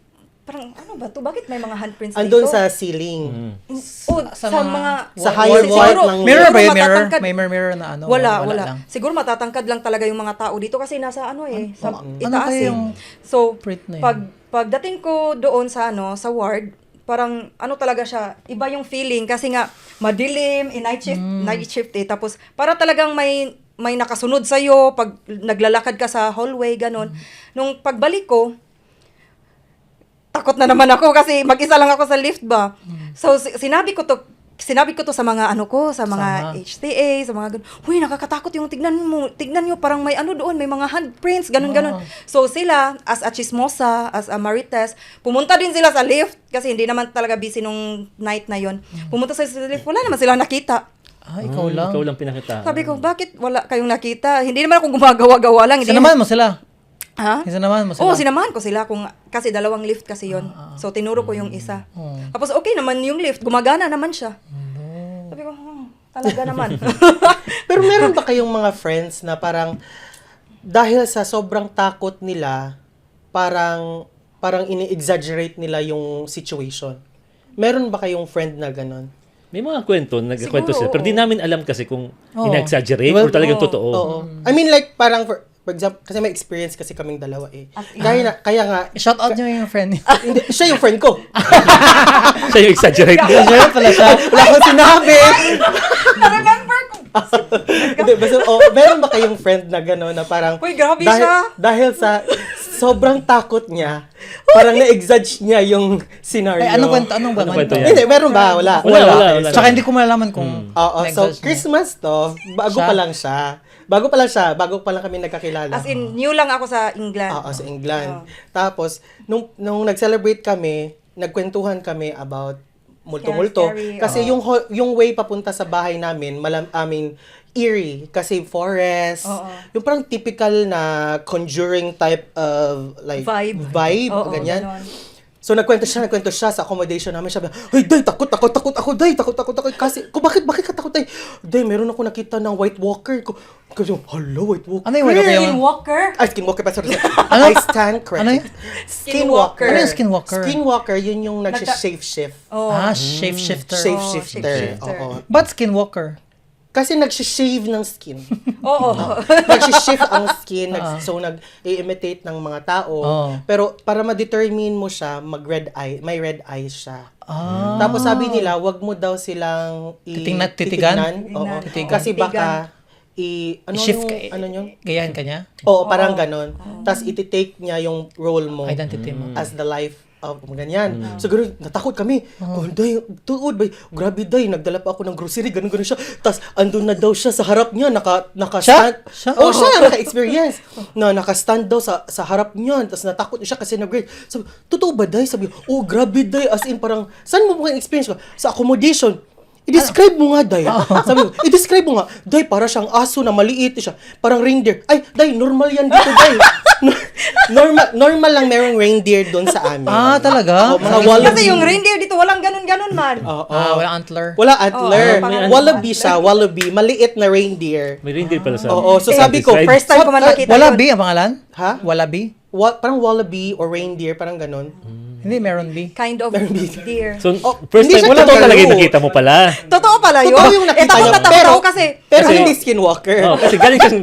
Parang, ano ba to? Bakit may mga handprints Andun dito? sa ceiling. Sa sa mga... Sa Wall- higher wall- part siguro- ng Mirror ba yung mirror? matatangkad. May mirror na ano? Wala. lang. Siguro matatangkad lang talaga yung mga tao dito kasi nasa sa Ano itaas kaya eh. yung So, print na yun? pagdating ko doon sa sa ward, parang talaga siya, iba yung feeling kasi nga madilim, night shift eh. Tapos para talagang may nakasunod sa iyo pag naglalakad ka sa hallway ganon. Nung pagbalik ko, takot na naman ako kasi mag-isa lang ako sa lift ba. So sinabi ko to sa mga sa mga Sama. HTA, sa mga ganun. Huy, nakakatakot yung tignan nyo, parang may doon, may mga handprints, ganun. So sila, as a chismosa, as a marites, pumunta din sila sa lift kasi hindi naman talaga busy nung night na yon. Pumunta sila sa lift, wala naman sila nakita. Ikaw lang. Ikaw lang pinakita. Sabi ko, bakit wala kayong nakita? Hindi naman ako gumagawa-gawa lang. Hindi Sinamahan mo sila. Ha? Sinamahan mo sila. Oo, sinamahan ko sila kasi dalawang lift kasi yon. So tinuro ko yung isa. Tapos okay naman yung lift, gumagana naman siya. Sabi ko, talaga naman. Pero meron ba kayong mga friends na parang dahil sa sobrang takot nila, parang ini-exaggerate nila yung situation? Meron ba kayong friend na ganon? May mga kwento, nagkwento Siguro, sila. Pero di oo. namin alam kasi kung Oo. ina-exaggerate Well, or talagang oo. totoo. Oo. I mean like parang for example, kasi may experience kasi kaming dalawa eh. Kaya nga, Shout out nyo yung friend niya. hindi, siya yung friend ko. Siya yung exaggerate. Shout pala siya. Wala akong sinabi. Na-remember ko. Hindi, basta, meron ba kayong friend na gano'n na parang... Uy, grabe siya. Dahil sa sobrang takot niya, parang na-exage niya yung scenario. Anong kwento? Anong ba? Anong kwento kwento? yan? Hindi, meron ba? Wala. Wala. Tsaka hindi ko malalaman kung Oo, so na-exage niya. Christmas to, bago Siya? pa lang siya. Bago pa lang kami nagkakilala. As in, new lang ako sa England. Oo, sa England. Tapos, nung nag-celebrate kami, nagkwentuhan kami about multo-multo. Scary, Kasi yung way papunta sa bahay namin, eerie. Kasi forest. Oo. Yung parang typical na conjuring type of like vibe Oo, ganyan. ganon. So nagkwento siya sa accommodation namin. Sabi, "Hey, Day, takot ako, Day, takot." Kasi, bakit ka takot, Day? Day, meron ako nakita ng White Walker. Kasi, hello, White Walker. Ano yung White Walker? Skinwalker? Skinwalker pa, sorry. Ano? I stand corrected. Ano yun? Skinwalker. Ano yung skinwalker? Skinwalker, yun yung nag-shape-shift. Oh. Shapeshifter. Shapeshifter. shapeshifter. Oo. Ba't skinwalker? Kasi nag-shave ng skin. Oo. Nag-shift ang skin, so nag-imitate ng mga tao. Oo. Pero para ma-determine mo siya, may red eyes siya. Ah. Tapos sabi nila, wag mo daw silang Titigan? titignan. Oo. Titigan. Kasi baka Shift ano yun? Gayahin ka niya? Oo, parang ganon. Tapos iti-take niya yung role mo Identity mo. as the life of ganyan. So, ganun, natakot kami. Oh, Day, tuod, bay. Grabe, Day, nagdala pa ako ng grocery, ganun siya. Tapos, andun na daw siya sa harap niya, naka-stand. Siya? Oh, siya, naka-experience. Naka-stand daw sa harap niya. Tapos, natakot siya kasi nag-grade. Sabi, totoo ba, Day? Sabi, oh, grabe, Day. As in, parang, saan mo mga experience ko? Sa accommodation. I-describe mo nga, Day. Sabi ko, i-describe mo nga. Day, para siyang aso na maliit siya. Parang reindeer. Ay, Day, normal yan dito, Day. Normal lang merong reindeer doon sa amin. Talaga? Mga wallaby. Kasi yung reindeer dito, walang ganun-ganun man. Oo. Wala antler. Wala antler. Oo, Wallaby siya, wallaby. Maliit na reindeer. May reindeer pala sa... Oo, so sabi ko, First time ko man nakita Wallaby ang pangalan? Ha? Wallaby? Parang wallaby or reindeer, parang ganon. Hindi, meron B. Kind of deer. So, Oh, first hindi time, siya totoo talaga yung kangaroo. nakita mo pala. Totoo pala yun. Totoo yung nakita takot niya. na takot ako kasi. Pero Kasi- hindi skinwalker. Oh, kasi galing siyang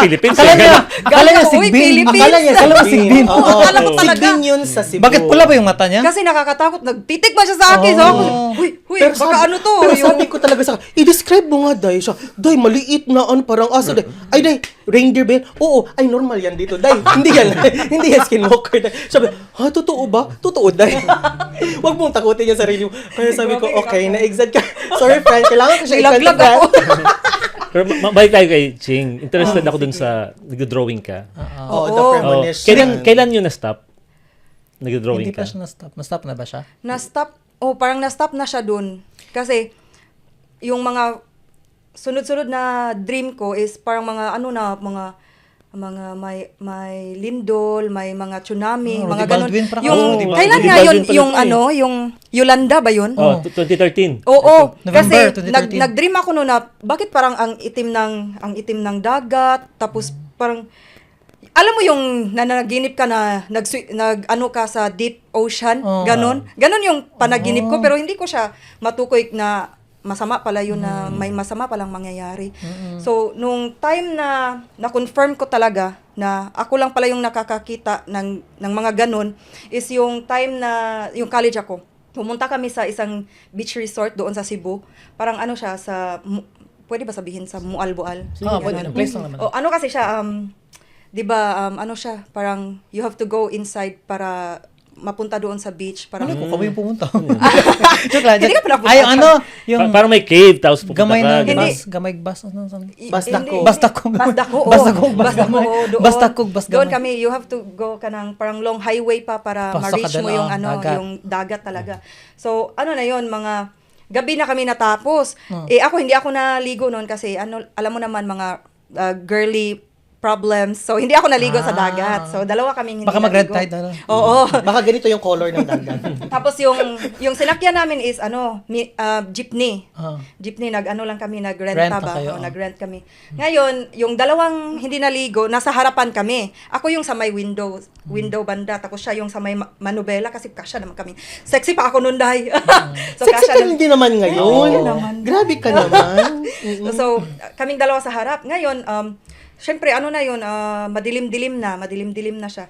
Philippines. Akala niya, akala niya Uy, sigbin. Philippines. Akala niya sigbin. Oo, Akala ko talaga. Sigbin yun sa Cebu. Bakit pula ba yung mata niya? Kasi nakakatakot. Nagtitig ba siya sa akin? So, ako, huy, baka ano to? Pero Yung- sabi ko talaga sa i-describe mo nga, Day. Siya, Day, maliit na ano, parang aso, Day. Ay, Day, reindeer ba yan? Oo, ay, normal yan dito, Day. Hindi yan, hindi yan skinwalker, Day. Sabi, ha, totoo ba? Totoo, Day. Huwag mong takutin yung sarili mo. Kaya sabi ko, okay, na-exad ka. Sorry, friend, kailangan ko siya Nilaglag ikwento, ako. friend. Pero balik tayo kay Ching. Interested ako dun sa nag-drawing ka. Oo, the Oo. premonition. Kailan yun na-stop? Nag-drawing Hindi pa ka? siya na-stop. Na-stop na ba siya? Parang na-stop na siya dun. Kasi, yung mga sunod-sunod na dream ko is parang mga may lindol, may mga tsunami, Oh, mga Rudy ganun. Baldwin, parang- Yung diba? kailan Rudy nga Baldwin yun, pala yung to eh. yung Yolanda ba yun? Oh, 2013. Oo, November kasi 2013. nag-dream ako noon na bakit parang ang itim ng dagat, tapos parang alam mo yung nanaginip ka na nag-ano ka sa deep ocean, Oh. ganon. Ganon yung panaginip ko pero hindi ko siya matukoy na masama pala yun na may masama palang mangyayari. So, nung time na na-confirm ko talaga na ako lang pala yung nakakakita ng mga ganon is yung time na yung college ako. Pumunta kami sa isang beach resort doon sa Cebu. Parang ano siya pwede ba sabihin sa Mualboal? Pwede. Place lang naman. O, ano kasi siya, 'di ba, ano siya, parang you have to go inside para mapunta doon sa beach para Ano ko, kami yung pumunta. Joke lang. Hindi ka pala Ay, pumunta. ano, yung Parang may cave, tapos pupunta gamay na ka. Hindi. bas, gamay bas, ano, Basdako. Basdako. Basdako, oo. Basdako, Basdako, oo, doon. Basdako, Basdako. Doon kami, you have to go ka ng parang long highway pa para Pasok ka ma-reach doon, mo yung dagat. yung dagat talaga. So, ano na yon, mga gabi na kami natapos. Hindi ako naligo noon kasi alam mo naman mga girly problems. So, hindi ako naligo sa dagat. So, dalawa kaming hindi Baka mag-red naligo. tide, ano? Oo. Baka ganito yung color ng dagat. Tapos yung sinakyan namin is jeepney. Ah. Jeepney, lang kami, Rent nagrenta pa ba? kayo, Nagrent kami. Ngayon, yung dalawang hindi naligo, nasa harapan kami. Ako yung sa may window banda, tapos siya yung sa may manubela kasi kasya naman kami. Sexy pa ako noon, Day. So, Sexy kasya ka hindi naman ngayon. Oo, naman. Grabe ka naman. So, kaming dalawa sa harap. Ngayon, syempre, madilim-dilim na siya.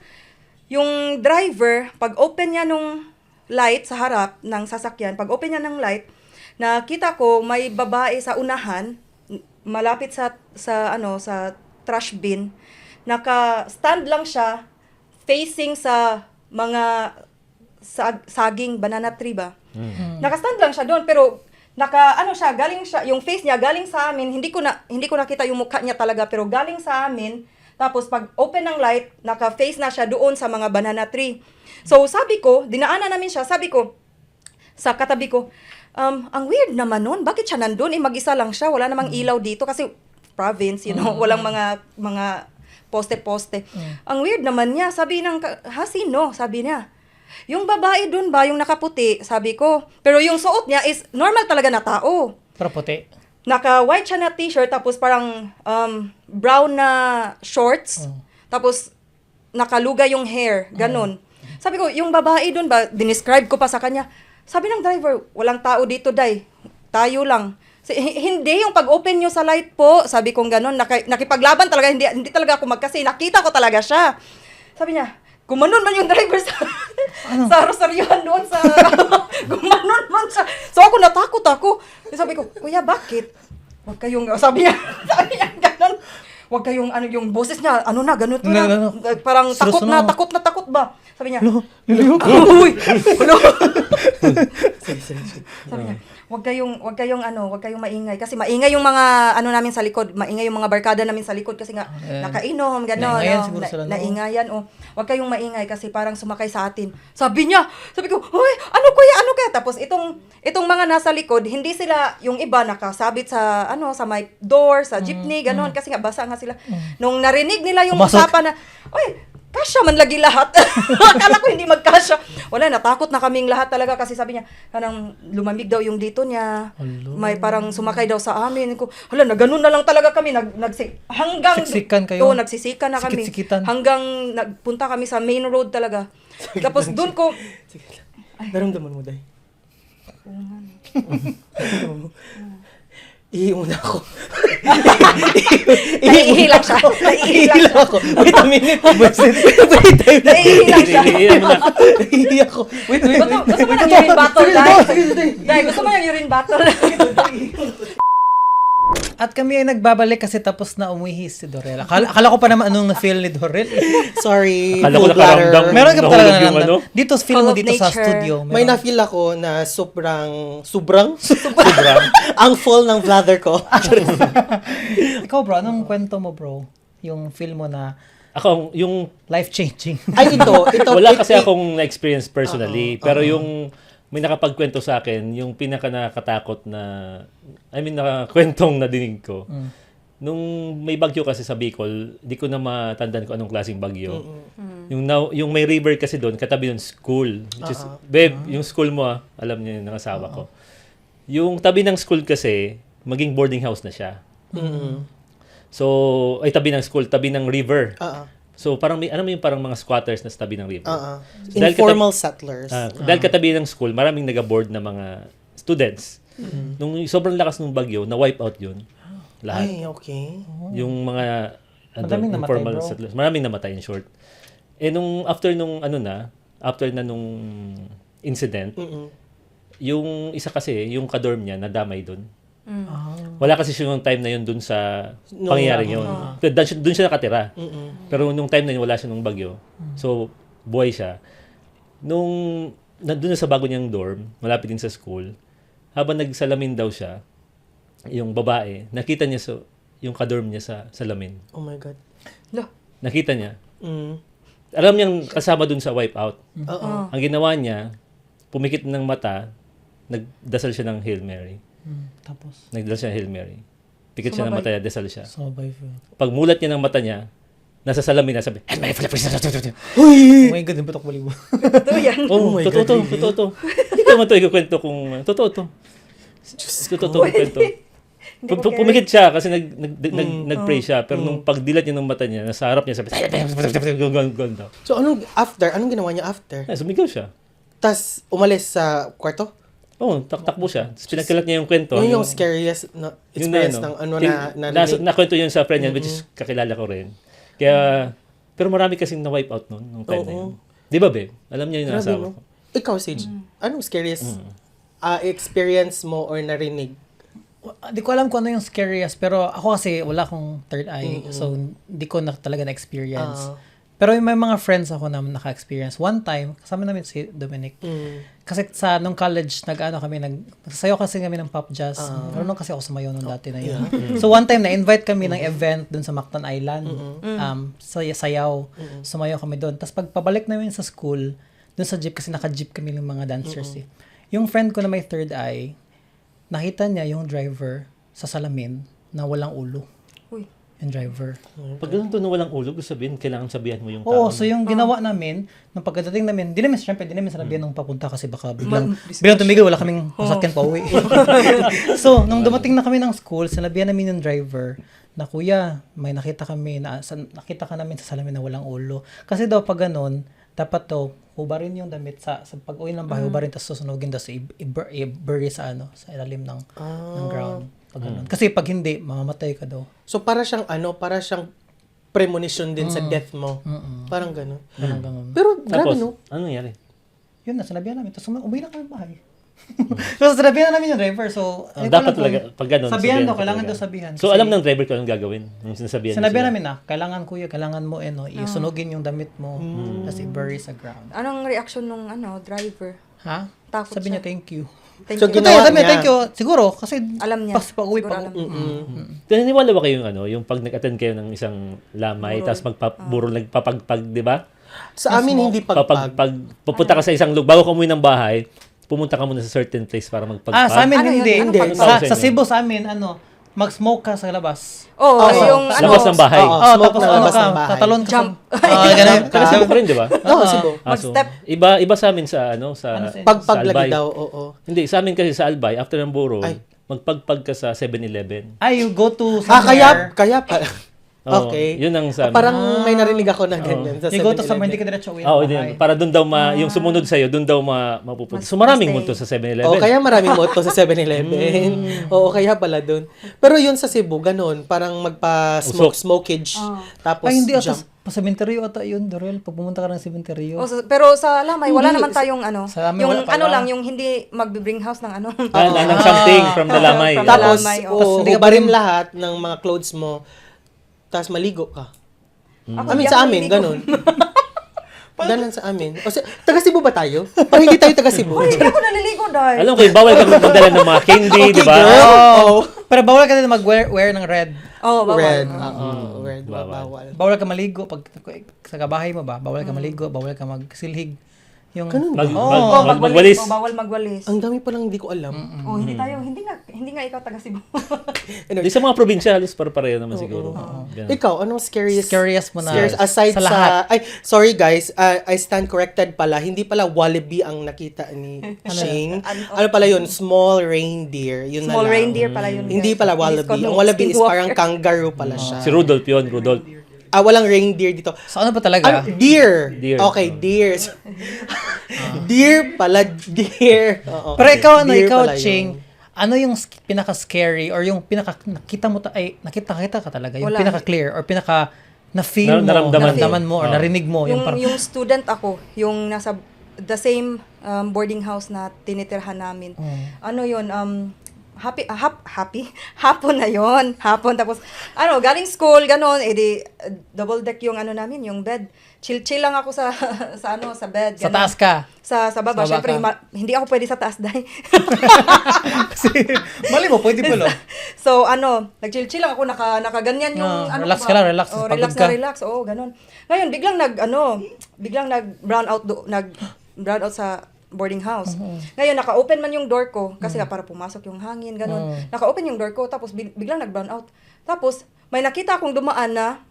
Yung driver, pag open niya nung light sa harap ng sasakyan, pag open niya ng light, nakita ko may babae sa unahan, malapit sa trash bin, naka-stand lang siya, facing sa mga saging banana tree ba? Naka-stand lang siya doon, pero galing siya, yung face niya galing sa amin, hindi ko nakita yung mukha niya talaga, pero galing sa amin, tapos pag open ng light, naka-face na siya doon sa mga banana tree. So sabi ko, dinaanan namin siya, sabi ko, sa katabi ko, ang weird naman nun, bakit siya nandun? Mag-isa lang siya, wala namang ilaw dito, kasi province, walang mga poste-poste. Ang weird naman niya, sabi sino? Sabi niya, yung babae dun ba, yung nakaputi, sabi ko. Pero yung suot niya is normal talaga na tao. Pero puti. Naka-white siya na t-shirt, tapos parang brown na shorts, tapos nakaluga yung hair, ganun. Sabi ko, yung babae dun ba, dinescribe ko pa sa kanya. Sabi ng driver, walang tao dito, Day. Tayo lang. Hindi, yung pag-open nyo sa light po, sabi kong ganun, nakipaglaban talaga, hindi talaga ako kasi nakita ko talaga siya. Sabi niya, gumanon man yung driver sa Rosariohan doon sa gumanon man siya. So ako natakot ako. Sabi ko, "Kuya, bakit?" Wag kayong sabi niya ganun. Wag kayong yung boses niya, ganito na. No. Parang Seryoso takot ba? Sabi niya, Liliw. uy. Ano? Sabi niya, wag kayong maingay kasi maingay yung mga namin sa likod, maingay yung mga barkada namin sa likod kasi nga nakainom gano'n. Naingayan siguro sila, no? Naingayan wag kayong maingay kasi parang sumakay sa atin. Sabi ko, "Hoy, ano kaya?" Tapos itong mga nasa likod, hindi sila yung iba nakasabit sa sa may door, sa jeepney gano'n kasi nga basa nga sila. Nung narinig nila yung Pumasok. usapan na, "Oy, kasya man lagi lahat." Akala ko hindi magkasya. Wala, natakot na kaming lahat talaga kasi sabi niya, parang lumamig daw yung dito niya. May parang sumakay daw sa amin. Hala, na ganun na lang talaga kami. Hanggang Siksikan kayo? Oo, nagsisikan na kami. Sikit-sikitan? Hanggang nagpunta kami sa main road talaga. Tapos doon ko, Naramdaman mo, Day? Naramdaman mo? Iiwan ako. naiihi lang siya. Naiihi lang siya. ako. Wait a minute. Wait time na. Naiihi lang siya. Iiyan mo na. Naiihi ako. Wait. Gusto mo ng urine battle, Day? Day, gusto mo ng urine battle? At kami ay nagbabalik kasi tapos na umuwi si Dorel. Akala ko pa naman anong na-feel ni Dorel. Sorry. Akala ko full bladder. nakaramdam. Meron ka pa talaga Nahulog yung naramdaman. ano? Dito, feel Full mo of dito sa nature. studio. May na-feel ako na sobrang ang full ng bladder ko. Ikaw bro, anong kwento mo bro? Yung feel mo na Ako, yung life-changing. Ay, ito. wala kasi akong na-experience personally, pero yung may nakapagkwento sa akin, yung pinaka nakakatakot na, nakakwentong nadinig ko. Nung may bagyo kasi sa Bicol, di ko na matandaan kung anong klaseng bagyo. Yung may river kasi doon, katabi ng school. Which is, babe, yung school mo alam niyo yung asawa ko. Yung tabi ng school kasi, maging boarding house na siya. So, ay tabi ng school, tabi ng river. So, parang alam mo yung parang mga squatters na sa tabi ng river. Dahil Informal settlers. dahil katabi ng school, maraming nag-board na mga students. Nung sobrang lakas ng bagyo, na-wipe out yun. Lahat. Ay, okay. Yung mga Madaming namatay, informal bro. settlers. Maraming namatay in short. After nung incident, yung isa kasi, yung kadorm niya, nadamay dun. Wala kasi siya yung time na yun dun sa pangyayari yun. Dun siya nakatira. Pero nung time na yun, wala siya nung bagyo. So, buhay siya. Nung nandun na sa bago niyang dorm, malapit din sa school, habang nagsalamin daw siya, yung babae, nakita niya yung kadorm niya sa salamin. Oh my God. Nakita niya. Alam niyang kasama dun sa wipeout. Ang ginawa niya, pumikit ng mata, nagdasal siya ng Hail Mary. Tapos, Nagdasal siya ng Hail Mary. Pikit siya ng mata niya, dasal siya. survive yun. Pag mulat niya ng mata niya, nasa salamin na sabi, Oh my God, yung putok balibo. Ito yan. oh, my totoo God, to, really? totoo to. Hindi ko man to ikukwento kung, totoo to. Totoo to, kwento. Hindi ko Pumikit siya kasi nag-pray siya. Pero nung pagdilat niya ng mata niya, nasa harap niya, sabi, ganda. So, anong ginawa niya after? Sumigaw siya. Tas, umalis sa kwarto? Oo, takbo siya. Tapos pinagkalat niya yung kwento. Yun yung scariest na experience ng nakwento yun sa friend niya, which is kakilala ko rin. Kaya, pero marami kasing na-wipe out nun, nung time na yun. Di ba, babe? Alam niya yung asawa ko. Ikaw, Sage, anong scariest experience mo or narinig? Di ko alam kung ano yung scariest, pero ako kasi wala akong third eye. So, di ko na talaga na-experience. Pero may mga friends ako na naka-experience. One time, kasama namin si Dominic. Kasi nung college, sayo kasi kami ng pop jazz. Marunong kasi ako sumayaw nung dati na yun. So one time, na-invite kami ng event dun sa Mactan Island. Sayaw. Sumayaw kami dun. Tapos pagpabalik namin sa school, dun sa jeep, kasi naka-jeep kami ng mga dancers eh. Yung friend ko na may third eye, nakita niya yung driver sa salamin na walang ulo. Yung driver. Pag ganun to na walang ulo, gusto sabihin, kailangan sabihan mo yung Oo, tao. so yung ginawa namin, nung pagdating namin, di namin sinabihan nung papunta kasi baka biglang tumigil, wala kaming sasakyan pa uwi. So, nung dumating na kami ng school, sinabihan namin yung driver na, kuya, may nakita ka namin sa salamin na walang ulo. Kasi daw pag ganun, dapat to, hubarin yung damit sa pag-uwi ng bahay, hubarin, tapos susunugin daw sa i-bury sa ilalim ng ground. Pag ganun. Kasi pag hindi, mamamatay ka daw. So, para siyang premonition din sa death mo. Parang gano'n. Ganun. Pero, grabe, Tapos, no? ano nangyari? Yun na, sinabihan namin. Tapos umuwi na kami bahay. So, sinabihan namin yung driver. So, Dapat talaga, pag ganun, sabihan daw, ka kailangan talaga. daw sabihan. So, Kasi alam ng driver ko anong gagawin? Yung sinasabihan sinabihan niya namin na, kailangan kuya, kailangan mo, isunugin yung damit mo, tapos i-bury sa ground. Anong reaction nung driver? Ha? Takot Sabi niya, siya. thank you. Thank So, you. ginawa Sabi niya, niya. thank you. Siguro, kasi Alam niya. pas pag-uwi Siguro pa. alam niya. Naniniwala ba kayo yung pag nag-attend kayo ng isang lamay, tapos nagpapagpag, di ba? Sa amin, hindi pagpag. Pupunta ka sa isang lugar, bago ka umuwi ng bahay, pumunta ka muna sa certain place para magpagpag. Sa amin, Ano yun? hindi. Ano pag- Sa Sa inyo? Cebu, sa amin, mag-smoke ka sa labas. Oo, yung Labas ng bahay. Smoke tapos na labas ng bahay. tatalon ka. Jump. Ganun. Taga Cebu pa rin, di ba? Oo, Cebu. Mag-step. Iba sa amin sa Pagpag sa lagi Albay. daw, oo. Hindi, sa amin kasi sa Albay, after ng buro, Ay. magpagpag ka sa 7-Eleven. Ay, you go to Kaya somewhere. pa. Oo, Okay. Yun ang sa amin. Parang may narinig ako na ganyan sa You go to summer, 7-Eleven. hindi ka diretso uwi. Oo, ng din. bahay. Para doon daw yung sumunod sa'yo, doon daw mapupunta. So maraming multo sa 7-Eleven. Oo, kaya maraming moto sa 7-Eleven. Oo, kaya pala doon. Pero yun sa Cebu, ganun. Parang smokage. Tapos Ay, hindi jump. ata. Pa-sementeryo ata yun, Dorel. Pag pumunta ka ng sementeryo. Pero sa Lamay, wala Hindi. naman tayong ano. Sa Lamay, yung wala pala. ano lang, yung hindi magbe-bring house ng ano. ng something from the lamay. From the Tapos, lamay, hindi ka hubarin lahat ng mga clothes mo. Tapos maligo ka. Ako, Amin di sa ako amin, naliligo. ganun. Ganun sa amin. O, taga Cebu ba tayo? Parang hindi tayo taga Cebu. Hindi ako naliligo, dahil. Alam ko, bawal ka magdala ng mga candy, di ba? girl. Oo. Pero bawal ka din mag-wear ng red. Oh, bawal. Red. Oo, red. Bawal. Bawal ka maligo pag sa kabahay mo ba? Bawal ka maligo, bawal ka magsilhig. Yung Ganun ba? Magwalis. Bawal magwalis. Ang dami palang hindi ko alam. Oh, hindi nga ikaw taga Cebu. Di sa mga probinsya, halos pareho naman siguro. Ganun. Ikaw, anong scariest mo na aside sa sa, lahat? ay, sorry guys, I stand corrected pala. Hindi pala wallaby ang nakita ni Shane. Ano pala yun? Small reindeer. Yun Small na lang. reindeer pala yun. Hindi pala wallaby. Ang wallaby is parang kangaroo pala siya. Si Rudolph yun, Rudolph. Walang reindeer dito. So ano ba talaga? Deer. Deer. Okay, deer. Deer pala, deer. Oo. Pero ikaw, Deer ikaw, pala yun. Ching, ano yung pinaka-scary or yung nakita mo, nakita ka talaga, yung Wala. pinaka-clear or na-feel mo, Naramdaman mo, or narinig mo, yung parang, Yung student ako, yung nasa the same boarding house na tinitirhan namin. Ano yun, happy? Hapon na yon. Hapon. Tapos, galing school, ganon, double deck yung namin, yung bed. Chill lang ako sa bed. sa ganon. taas ka. Sa baba. Sa baba Syempre, ka. hindi ako pwede sa taas, dahil. Kasi, mali mo, pwede pala. So, nag-chill lang ako, nakaganyan yung, relax ba? ka lang, relax. Oh, Pagod relax ka. na relax. Oo, ganon. Ngayon, biglang nag-brown out sa boarding house. Ngayon, naka-open man yung door ko, kasi nga para pumasok yung hangin, ganon. Naka-open yung door ko, tapos biglang nag-brown out. Tapos, may nakita akong dumaan na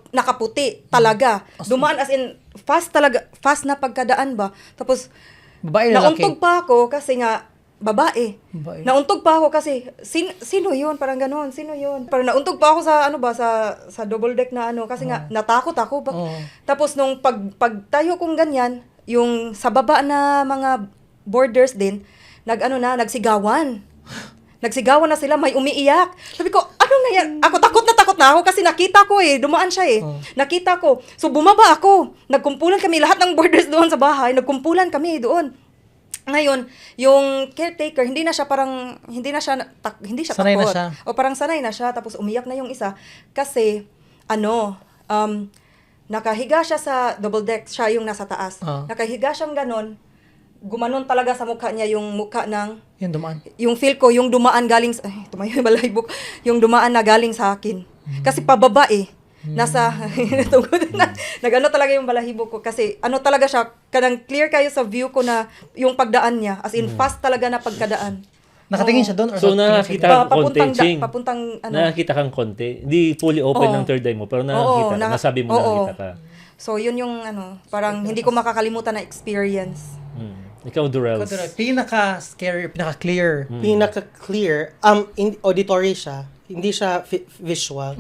nakaputi talaga. Dumaan as in, fast na pagkadaan ba. Tapos, Babae, lalaki. nauntog pa ako kasi nga, babae. Babae. Nauntog pa ako kasi, sino yun? Parang ganon, sino yun? Parang nauntog pa ako sa double deck na kasi nga, natakot ako. Tapos nung pagtayo kong ganyan, yung sa baba na mga boarders din, nagsigawan. Nagsigawan na sila, may umiiyak. Sabi ko, ano na yan? Ako takot na ako kasi nakita ko dumaan siya Nakita ko. So bumaba ako. Nagkumpulan kami, lahat ng boarders doon sa bahay, nagkumpulan kami doon. Ngayon, yung caretaker, hindi siya Sanay na takot. siya. O parang sanay na siya, tapos umiyak na yung isa. Kasi, nakahiga siya sa double deck, siya yung nasa taas. Nakahiga siyang ganon, gumanon talaga sa mukha niya yung mukha ng, Yan, dumaan. yung feel ko, yung dumaan galing, tumayo yung balahibo, yung dumaan na galing sa akin. Kasi pababa nasa, nag-ano talaga yung balahibo ko. Kasi talaga siya, kanang clear kayo sa view ko na yung pagdaan niya. As in, fast talaga na pagkadaan. Nakatingin siya doon? Or So, nakakita kang konti, Ching. Papuntang, Nakakita kang konti. Hindi fully open ng third eye mo, pero nakakita ka. Nasabi mo nakakita ka. So, yun yung, parang hindi ko makakalimutan na experience. Ikaw, Durels. Pinaka-scary, pinaka-clear. Pinaka-clear, auditory siya. Hindi siya visual.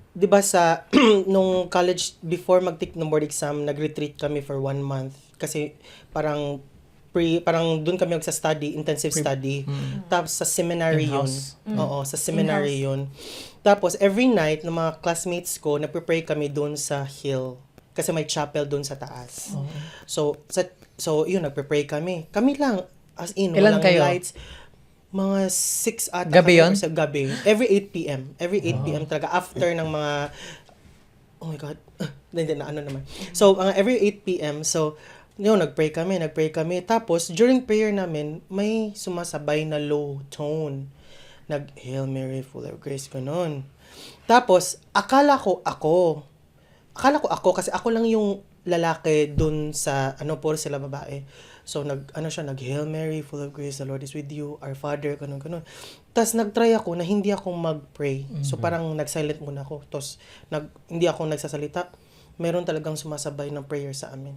'Di ba sa nung college before mag-take ng board exam, nag-retreat kami for 1 month kasi parang doon kami magsa-study, intensive study. Tapos sa seminary In-house. yun. Oo, sa seminary yun. Tapos every night ng mga classmates ko, nagpe-pray kami doon sa hill kasi may chapel doon sa taas. So yun, nagpe-pray kami. Kami lang, as in, Ilan walang kayo? lights. Mga 6 ata Gabi kami yun? or sa gabi. Every 8 p.m. Every 8 p.m. talaga. After ng mga, oh my God. Hindi na, ano naman. So, every 8 p.m. So, yun, nag-pray kami. Tapos, during prayer namin, may sumasabay na low tone. Hail Mary, full of grace, ganun. Tapos, akala ko ako kasi ako lang yung lalaki dun sa, puro sila babae. So, Hail Mary, full of grace, the Lord is with you, our Father, ganun. Tapos, nag-try ako na hindi ako mag-pray. So, parang nag-silent muna ako. Tapos, hindi ako nagsasalita. Meron talagang sumasabay ng prayer sa amin.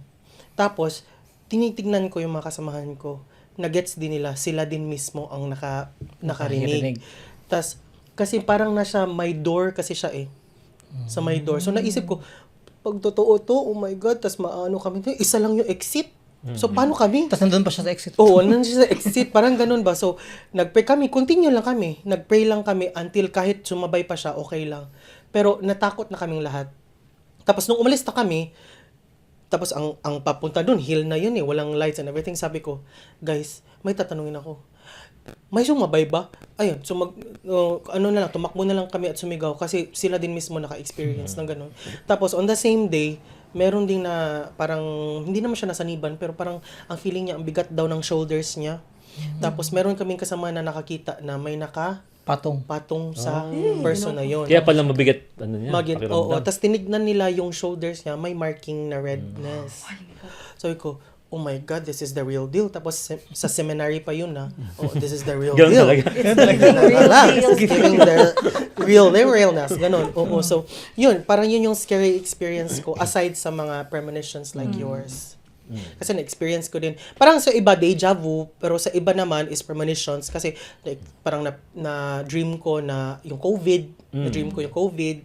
Tapos, tinitignan ko yung mga kasamahan ko. Nagets din nila, sila din mismo ang nakarinig. Tapos, kasi parang may door kasi siya sa may door. So naisip ko, pag totoo to, oh my God, tas maano kami, isa lang yung exit. So paano kami? Tapos nandun pa siya sa exit. Oo, nandun siya sa exit, parang ganun ba? So, nag-pray kami, continue lang kami. Nag-pray lang kami until kahit sumabay pa siya, okay lang. Pero natakot na kaming lahat. Tapos nung umalis na kami, tapos ang papunta dun, hill na yun eh, walang lights and everything. Sabi ko, guys, may tatanungin ako. May sumabay ba? Ayun, so tumakbo na lang kami at sumigaw kasi sila din mismo naka-experience ng ganun. Tapos on the same day, meron ding na parang, hindi naman siya nasaniban, pero parang ang feeling niya, ang bigat daw ng shoulders niya. Tapos meron kaming kasama na nakakita na may patong sa person na yun. Kaya pala mabigat, ano niya, Oo, pakiramdam. tapos tinignan nila yung shoulders niya, may marking na redness. Sabi ko, oh my God, this is the real deal. Tapos sa seminary pa yun na, oh, this is the real Ganun deal. talaga. It's giving the realness. Ganon. Oo, so, yun, parang yun yung scary experience ko aside sa mga premonitions like yours. Kasi na-experience ko din. Parang sa iba, deja vu, pero sa iba naman is premonitions kasi like, parang na-dream ko na yung COVID, na-dream ko yung COVID.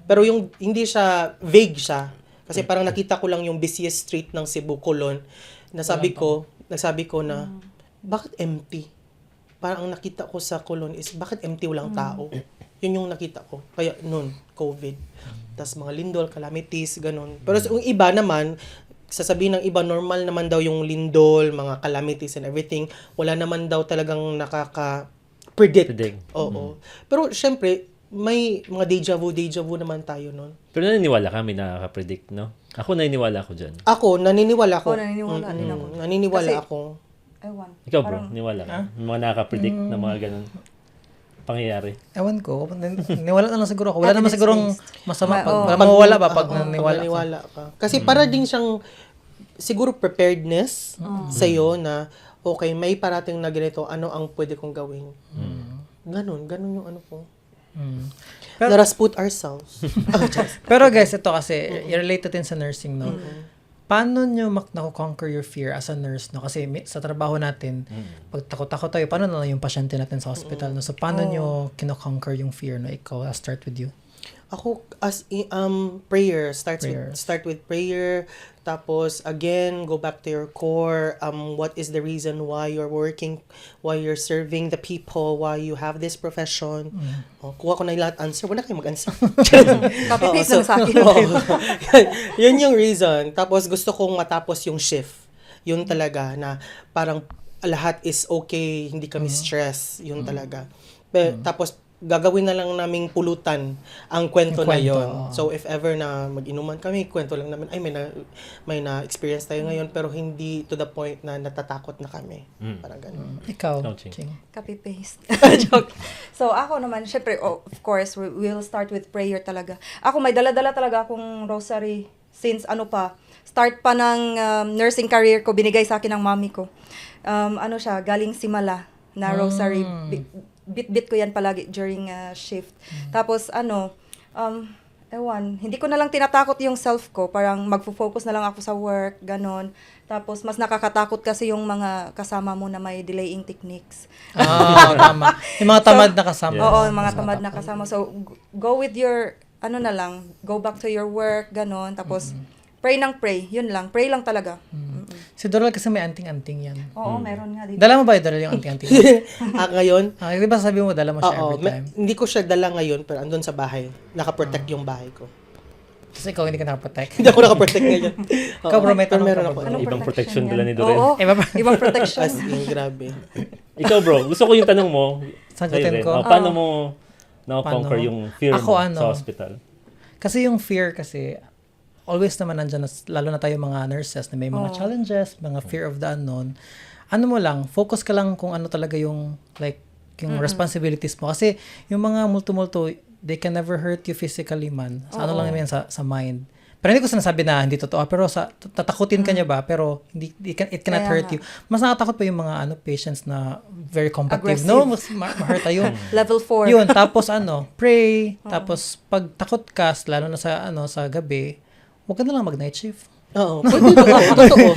Pero yung hindi siya, vague siya. Kasi parang nakita ko lang yung busiest street ng Cebu, Colon. Nasabi ko na, bakit empty? Parang ang nakita ko sa Colon is, bakit empty walang tao? Yun yung nakita ko. Kaya nun, COVID. Tas mga lindol, calamities, ganun. Pero yung iba naman, sasabihin ng iba, normal naman daw yung lindol, mga calamities and everything. Wala naman daw talagang nakaka-predict. Oo. Pero syempre, may mga deja vu naman tayo nun. Pero naniniwala kami nakaka-predict, no? Ako naniniwala ako dyan. Ako, naniniwala ko. Oo, naniniwala din ako. Naniniwala Kasi- ako. Ewan. Ikaw bro, niniwala ka? Yung mga nakaka-predict na mga ganun pangyayari. Ewan ko. Niwala na lang siguro ako. Wala naman sigurong masama. Oo. Mawawala ba pag Oo, naniwala ka? ka. Kasi para din siyang, siguro preparedness sa'yo na, okay, may parating na ganito, ano ang pwede kong gawin? Ganun yung ano ko. Let us put ourselves. Pero guys, ito kasi, related din sa nursing, no? Paano nyo nako-conquer your fear as a nurse, no? Kasi sa trabaho natin, pag takot-takot tayo, paano na yung pasyente natin sa hospital, no? So, paano nyo kino-conquer yung fear, no? Ikaw, I'll start with you. Ako, prayer. Start with prayer. Tapos, again, go back to your core. What is the reason why you're working, why you're serving the people, why you have this profession. Kuha ko na yung lahat answer. Wala kayong mag-answer. Copy-paste lang sa akin. Yun yung reason. Tapos, gusto kong matapos yung shift. Yun talaga, na parang lahat is okay, hindi kami stress. Yun talaga. Tapos, gagawin na lang naming pulutan ang kwento na yon. So if ever na mag-inuman kami, kwento lang namin, ay may na-experience tayo ngayon pero hindi to the point na natatakot na kami. Parang gano'n. Ikaw, Ching. Ching. Copy-paste. Joke. So, ako naman, syempre, of course, we'll start with prayer talaga. Ako, may dala-dala talaga akong rosary since start pa ng nursing career ko, binigay sa akin ng mami ko. Galing Simala na rosary. Bit-bit ko yan palagi during shift. Tapos, hindi ko na lang tinatakot yung self ko. Parang magfo-focus na lang ako sa work, ganon. Tapos, mas nakakatakot kasi yung mga kasama mo na may delaying techniques. Tama. Yung mga tamad na kasama. Oo, yung mga tamad na kasama. So, go with your, go back to your work, ganon. Tapos, pray ng pray. Yun lang. Pray lang talaga. Si Doral kasi may anting-anting yan. Oo, meron nga dito. Dala mo ba yung Doral yung anting-anting? Ngayon, Di ba sabi mo, dala mo siya every time? hindi ko siya dala ngayon pero andun sa bahay. Nakaprotect yung bahay ko. Kasi ikaw hindi ka nakaprotect. Hindi ako nakaprotect ngayon. Ikaw bro, may tanong meron ka ako. ba? Anong Ibang protection protection dala yan? ni Dorel. Oo, ibang As protection. in, grabe. Ikaw bro, gusto ko yung tanong mo. Sagutin sa'yo rin. ko? Paano mo na-conquer Paano? yung fear Ako, mo sa hospital? Kasi yung fear kasi, always naman nandyan, lalo na tayo mga nurses na may mga challenges, mga fear of the unknown. Ano mo lang, focus ka lang kung ano talaga yung, yung responsibilities mo. Kasi yung mga multo-multo, they can never hurt you physically man. Sa ano lang yan sa mind. Pero hindi ko sinasabi na hindi totoo, pero tatakutin ka niya ba, pero it cannot hurt you. Mas nakatakot pa yung mga patients na very combative. Aggressive. No, mas ma-hurt tayo. Level 4. Yun, tapos pray, tapos pag takot ka, lalo na sa gabi, huwag ka na lang mag-night shift. Oo, pwede ba? Oo, totoo.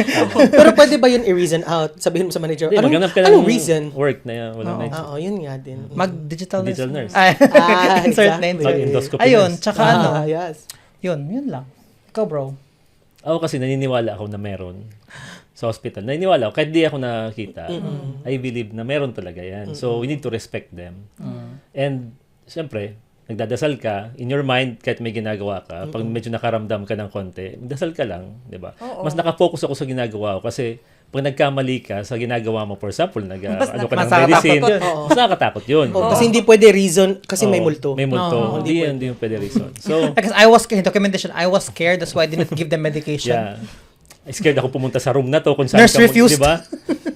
Pero pwede ba yun i-reason out? Sabihin mo sa manager, Hindi, maghanap ka anong ng reason? work na yan. Walang night shift. Oo, yun nga din. Mag-digital nurse. Digital nurse. Ay, insert exactly. na insert. Mag-endoscopy Ayun, nurse. tsaka ano, Yes. yun lang. Ikaw, bro. Ako kasi naniniwala ako na meron sa hospital. Naniniwala ako, kahit di ako nakakita, I believe na meron talaga yan. So, we need to respect them. And, syempre, nagdadasal ka, in your mind, kahit may ginagawa ka, pag medyo nakaramdam ka ng konti, dasal ka lang, di ba? Mas nakafocus ako sa ginagawa ko kasi pag nagkamali ka sa ginagawa mo, for example, ano ka ng mas medicine, nakakatakot yun. mas nakakatakot yun. Oh, kasi hindi pwede reason kasi may Oo, multo. May multo. Oo, Hindi yun pwede reason. So, Because I was, in documentation, I was scared, that's why I didn't give them medication. yeah. Scared ako pumunta sa room na to kung saan Nurse refused. di ba?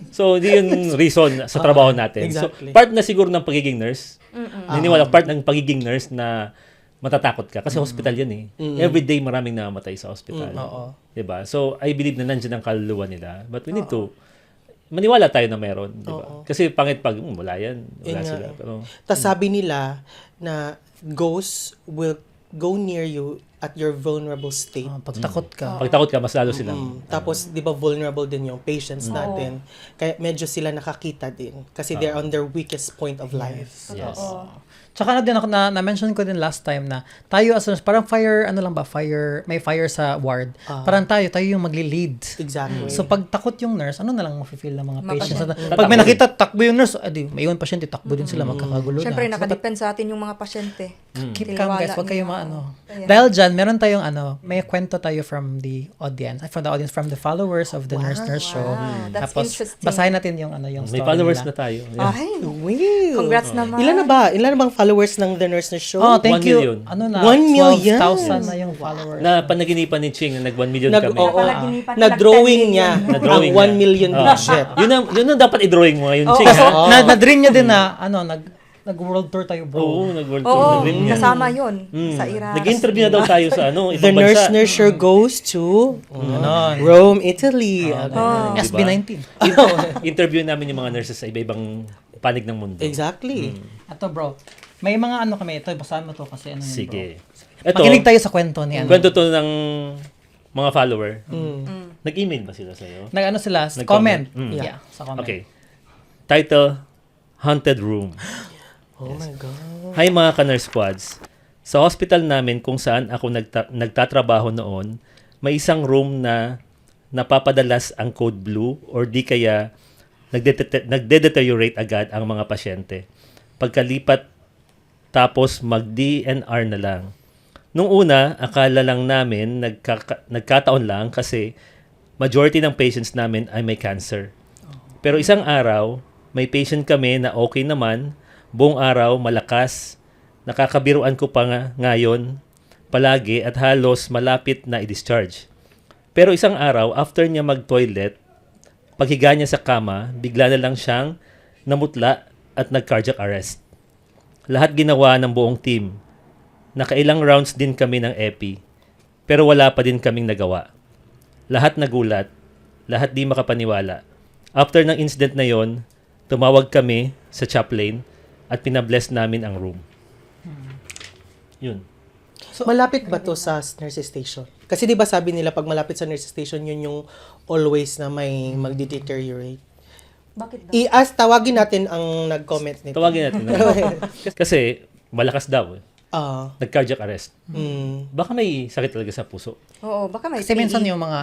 So, hindi yun reason sa trabaho natin. exactly. So, part na siguro ng pagiging nurse. Naniniwala, part ng pagiging nurse na matatakot ka. Kasi hospital yan eh. Every day maraming namamatay sa hospital. Oo. Di ba? So, I believe na nandiyan ang kaluluwa nila. But we need to maniwala tayo na meron. Di ba? Kasi pangit pag, wala yan. Wala Yun nga sila. eh. Pero, Tapos sabi nila na ghosts will go near you at your vulnerable state. Pag takot ka. pag takot ka, mas lalo sila. Tapos, di ba, vulnerable din yung patients natin. Kaya medyo sila nakakita din. Kasi they're on their weakest point of life. Yes. Tsaka na din ako na-mention ko din last time na tayo as nurse, parang may fire sa ward. Parang tayo yung magli-lead. Exactly. So pag takot yung nurse, ano na lang mafe-feel ng mga Mga patients? pasyente. Pag may nakita, takbo yung nurse, adi, may iwan pasyente, takbo din sila, magkakagulo Siyempre, na. So, nakadepend sa atin yung mga pasyente. keep calm guys, Tiliwala huwag kayong nila. maano. Ayan. Dahil dyan, meron tayong may kwento tayo from the audience, from the followers of the Nurse Show. Wow, that's Tapos, interesting. basahin natin yung yung May story followers nila. na tayo. Yeah. Ay, Wow. congrats naman. Ilan na ba? Ilan na bang followers ng The Nurse Show? Oh, thank 1 you. million. Ano na? 1 million. 12,000 na yung followers. Na panaginipan ni Ching na nag 1 million kami. Oo. Napalaginipan na Na-drawing nag-10 niya million. Na-drawing ang 1 niya. million Oo. budget. Yun ang dapat i-drawing mo ngayon, Ching, Kasi ha? na-dream niya din na, nag-world tour tayo, bro. Oo, nag-world tour. Oo, Nag-dream niya. kasama yun sa Iraq. Nag-interview na daw tayo sa The ibang Nurse bansa. Show goes to Ganon. Rome, Italy. SB19. Interview namin yung mga nurses sa iba-ibang panig ng mundo. Exactly. Ito, bro. May mga kami. Ito, basahan mo to kasi yun, Sige. bro. Ito, Makinig tayo sa kwento ni kwento to ng mga follower. Nag-email ba sila sa'yo? Nag-ano sila? Nag-comment. Comment. Yeah, sa comment. Okay. Title, Haunted Room. Oh my God. Hi mga ka-nurse squads. Sa hospital namin kung saan ako nagtatrabaho noon, may isang room na napapadalas ang code blue or di kaya nagde-deteriorate agad ang mga pasyente. Pagkalipat tapos mag-DNR na lang. Nung una, akala lang namin nagkataon lang kasi majority ng patients namin ay may cancer. Pero isang araw, may patient kami na okay naman, buong araw, malakas, nakakabiruan ko pa ngayon, palagi at halos malapit na i-discharge. Pero isang araw, after niya mag-toilet, paghiga niya sa kama, bigla na lang siyang namutla at nag-cardiac arrest. Lahat ginawa ng buong team. Nakailang rounds din kami ng epi, pero wala pa din kaming nagawa. Lahat nagulat, lahat di makapaniwala. After ng incident na yon, tumawag kami sa chaplain at pinabless namin ang room. Yun. Malapit ba to sa nurse station? Kasi di ba sabi nila pag malapit sa nurse station, yun yung always na may magde-deteriorate. Bakit daw? Tawagin natin ang nag-comment nito. Tawagin natin. Kasi malakas daw. Nag-cardiac arrest. Baka may sakit talaga sa puso. Oo, baka may Kasi minsan PE. yung mga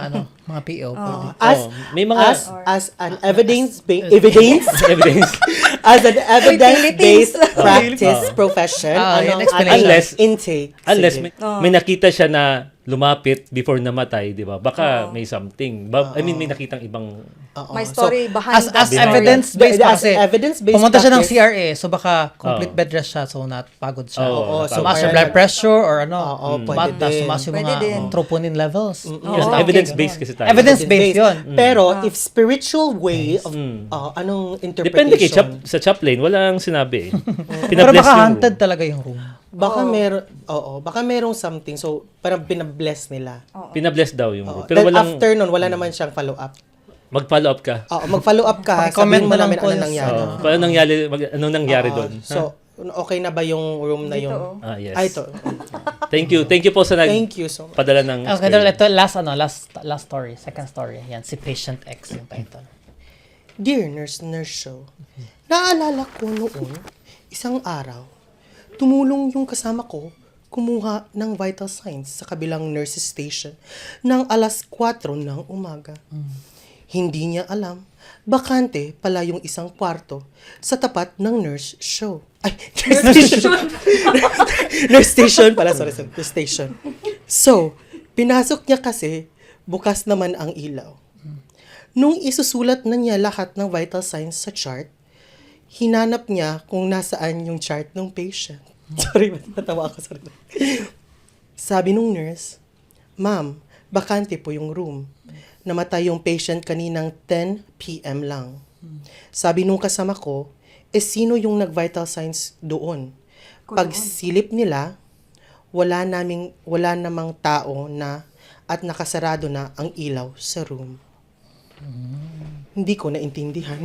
PO. pwede. May mga As an evidence-based evidence. as an evidence-based Philippines. practice profession, Yun anong explanation. Unless- intake? Unless Sige. may nakita siya na lumapit before namatay, di ba? Baka may something. I mean, may nakitang ibang... Oo. May So, story behind As that story. evidence-based As kasi, evidence-based pumunta siya ng practice. CRA, so baka complete bed rest siya, so napagod siya. Oo, so Tumaas yung parang- blood pressure or Oo, pwede tumaas din. tumaas yung Pwede mga din. troponin levels. Yes, evidence-based kasi tayo. Evidence-based yun. Pero if spiritual way of anong Depende kay interpretation, sa chaplain, walang sinabi eh. Pero Pinabless baka yung haunted room. talaga yung room. baka merong something, so parang pinabless nila. Pinabless daw yung room. Then Pero walang after nun, wala naman siyang follow up. mag-follow up ka. Mag-follow up ka, Paki-comment sabihin mo mo lang namin po ano sa- nangyari. Kung anong nangyari doon. So, Okay na ba yung room na Dito, yun? oh. Ah, yes. Ay, ito. Thank you. Thank you po sa Thank you so much. nagpadala ng Okay, ito last story, second story. Yan, si Patient X yung title. Dear Nurse Show, naalala ko noon, isang araw, tumulong yung kasama ko kumuha ng vital signs sa kabilang nurses station ng alas 4 ng umaga. Hindi niya alam, bakante pala yung isang kwarto sa tapat ng nurse show. Ay, nurse station. Nurse station pala, sorry, nurse station. So, pinasok niya kasi bukas naman ang ilaw. Nung isusulat na niya lahat ng vital signs sa chart, hinanap niya kung nasaan yung chart ng patient. Sorry, natawa ako. Sorry. Sabi nung nurse, Ma'am, bakante po yung room. Namatay yung patient kaninang 10 p.m. lang. Sabi nung kasama ko, sino yung nag-vital signs doon? Pag silip nila, wala namang tao na at nakasarado na ang ilaw sa room. Hindi ko naintindihan.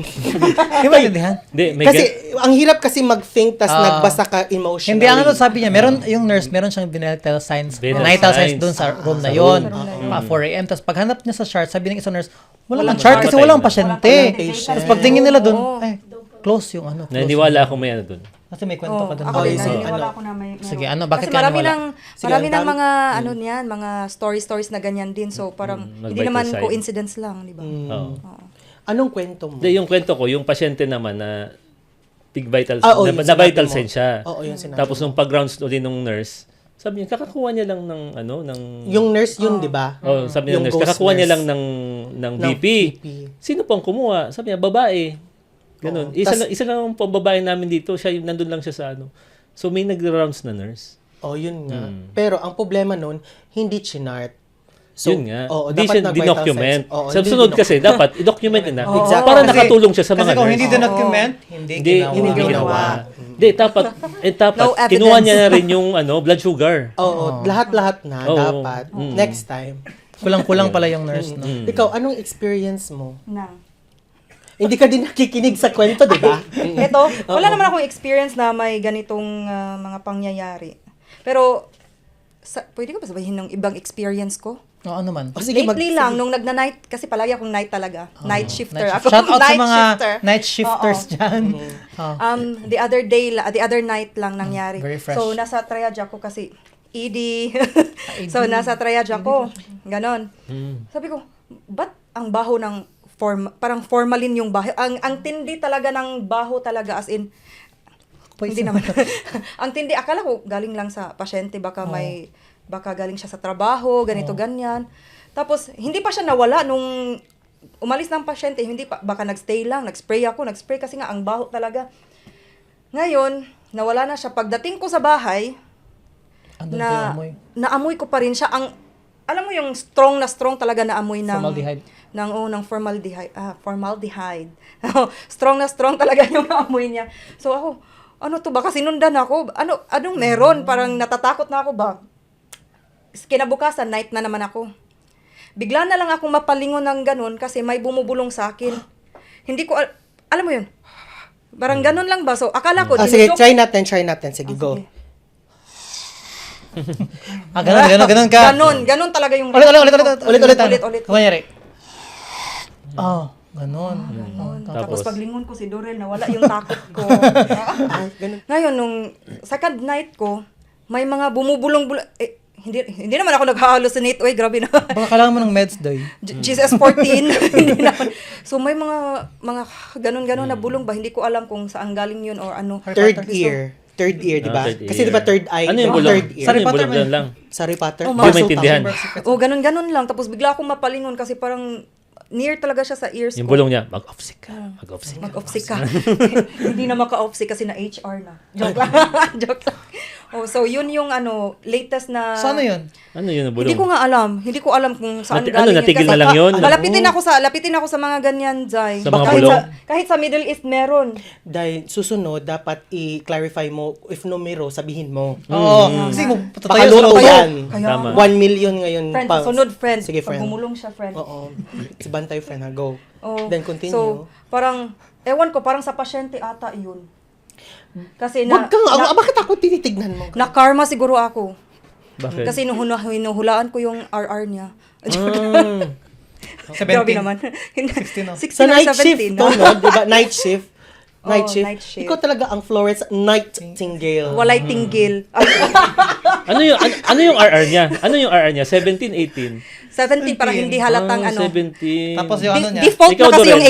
Di ba intindihan? Hindi, may Kasi, ang hirap kasi mag-think tas nagbasa ka emotionally. Hindi, ang ano sabi niya, yung nurse, meron siyang vital signs, Vital vital signs signs. doon sa room na Sa yon. room. 4 a.m. Tapos paghanap niya sa chart, sabi ng isang nurse, wala Walang mang chart kasi patay walang na. pasyente. Walang patient. Tapos pagtingin nila doon, Oo. ay, close yung ano. Close Naniniwala ako may ano doon. Kasi may kwento ka doon. Ako din, Okay, so, naniniwala ano? ako na may Sige, meron. ano, bakit Kasi ka marami naniwala? ng Sige, marami ang ng dami- mga ano niyan, mga stories na ganyan din. So parang hindi Mag-vital naman sign. coincidence lang, di ba? Oo. Anong kwento mo? Hindi, yung kwento ko, yung pasyente naman na vital, Ah, oo, na, yun na vital sinabi mo. sign siya. Oo, yun sinabi Tapos nung pag-rounds ulit nung nurse, sabi niya, kakakuha niya lang ng ano, ng... Yung nurse yun, di ba? Oh, sabi Yung ng nurse, ghost kakakuha niya nurse. lang ng Ng BP. BP. Sino pong kumuha? Sabi niya, babae. Ganun. Oo. Isa lang ang pambabae namin dito. Siya, nandun lang siya sa ano. So, may nag-rounds na nurse. Oh, yun nga. Pero ang problema nun, hindi chinart. Yun nga. Oo, Hindi dapat siya nag-vital dinocument. signs. Oo, Sa hindi sunod dinocument. kasi, dapat i-document na. Exactly. Para Kasi- nakatulong siya sa mga Kasi kung nurse. hindi document, hindi Hindi ginawa. ginawa. Hindi, dapat No evidence. kinuha niya na rin yung blood sugar. Oo, lahat-lahat na Oo. dapat. Next time. Kulang-kulang pala yung nurse, no? Ikaw, anong experience mo? Nang. Hindi ka din nakikinig sa kwento, di ba? Ito, wala naman akong experience na may ganitong mga pangyayari. Pero, pwede ko ba sabihin ng ibang experience ko? O, ano man. O sige, Lately lang, nung nagna-night, kasi palagi akong night talaga. Night shifter Night ako. shift. Shout out sa Night mga shifter. night shifters Oo. dyan. Oh. The other night lang nangyari. Very fresh. So, nasa triage ako kasi ED. So, nasa triage ako. Ganon. Sabi ko, ba't ang baho ng parang formalin yung baho? Ang tindi talaga ng baho talaga, as in, hindi naman. Ang tindi, akala ko galing lang sa pasyente, baka galing siya sa trabaho, ganito, ganyan. Tapos, hindi pa siya nawala nung umalis ng pasyente, hindi pa, baka nagstay lang, nagspray kasi nga ang baho talaga. Ngayon, nawala na siya. Pagdating ko sa bahay, Andun pa yung amoy. naamoy ko pa rin siya. Alam mo yung strong talaga na amoy ng Formaldehyde. ng formaldehyde. Strong talaga yung amoy niya. So ako, ano to ba? Kasi sinundan ako. Anong meron? Parang natatakot na ako ba? Kinabukasan, night na naman ako. Bigla na lang akong mapalingon ng ganun kasi may bumubulong sa akin. Hindi ko, alam mo yun, parang ganun lang ba? So, akala ko, Sige, dinudok- try natin. Sige, go. sige. Ganun ka. Ganun talaga yung... Ulit. Kunyari. Oh, ganun. Tapos Tapos? paglingon ko si Dorel, nawala yung takot ko. Ay, ganun. Ngayon, nung second night ko, may mga bumubulong-bulong... hindi naman ako nag-hallucinate. Uy, grabe na. Baka kailangan mo ng meds, Doy. Jesus 14. Hindi naman. So, may mga ganun-ganun na bulong ba? Hindi ko alam kung saan galing yun or ano. Third ear, di ba? Third Kasi di ba ear. third eye? Ano yung diba? bulong? Third ear. Ano yung Potter bulong man. doon lang? Sa Harry Potter? Oh, Hindi mo maintindihan. Oh, ganun-ganun lang. Tapos bigla akong mapalingon kasi parang near talaga siya sa ears Yung ko. bulong niya, mag-off-sick ka. Mag-off-sick ka. Mag-off-sick ka. Hindi na maka-off-sick kasi na HR na. Joke lang. Joke lang. Oh, so yun yung latest na... So, ano yun? Ano yun ang bulong? Hindi ko nga alam. Hindi ko alam kung saan Natigil yun. na lang yun? Lapitin ako sa mga ganyan, Zay. Sa mga kahit bulong? kahit sa Middle East meron. Dahil susunod, dapat i-clarify mo, if numero, sabihin mo. Oo. Kasi mo, Pakaluto tayo. yan. Kaya, Tama. 1 million ngayon. friend, sunod, friend. Sige, Pag friend. bumulong siya, friend. Oo. Si Bantay, friend, ha? Go. Oh, Then continue. So, parang, ewan ko, parang sa pasyente ata yun. Kasi Wag kang, bakit ako tinitignan mo? na karma siguro ako. Bakit? Kasi hinuhulaan ko yung RR niya. Mm. 17. Grabe naman. 16, no? 16 Sa or night 17, shift, no? no? Diba? Night shift. Night Oo, shift. night shift. Ikaw talaga ang Florence Nightingale. Walay tinggil. Ano yung RR niya? Ano yung RR niya? 17, 18? 17 para hindi halatang ano. 17. Tapos yung ano niya? Default Ikaw, na kasi Dorel. yung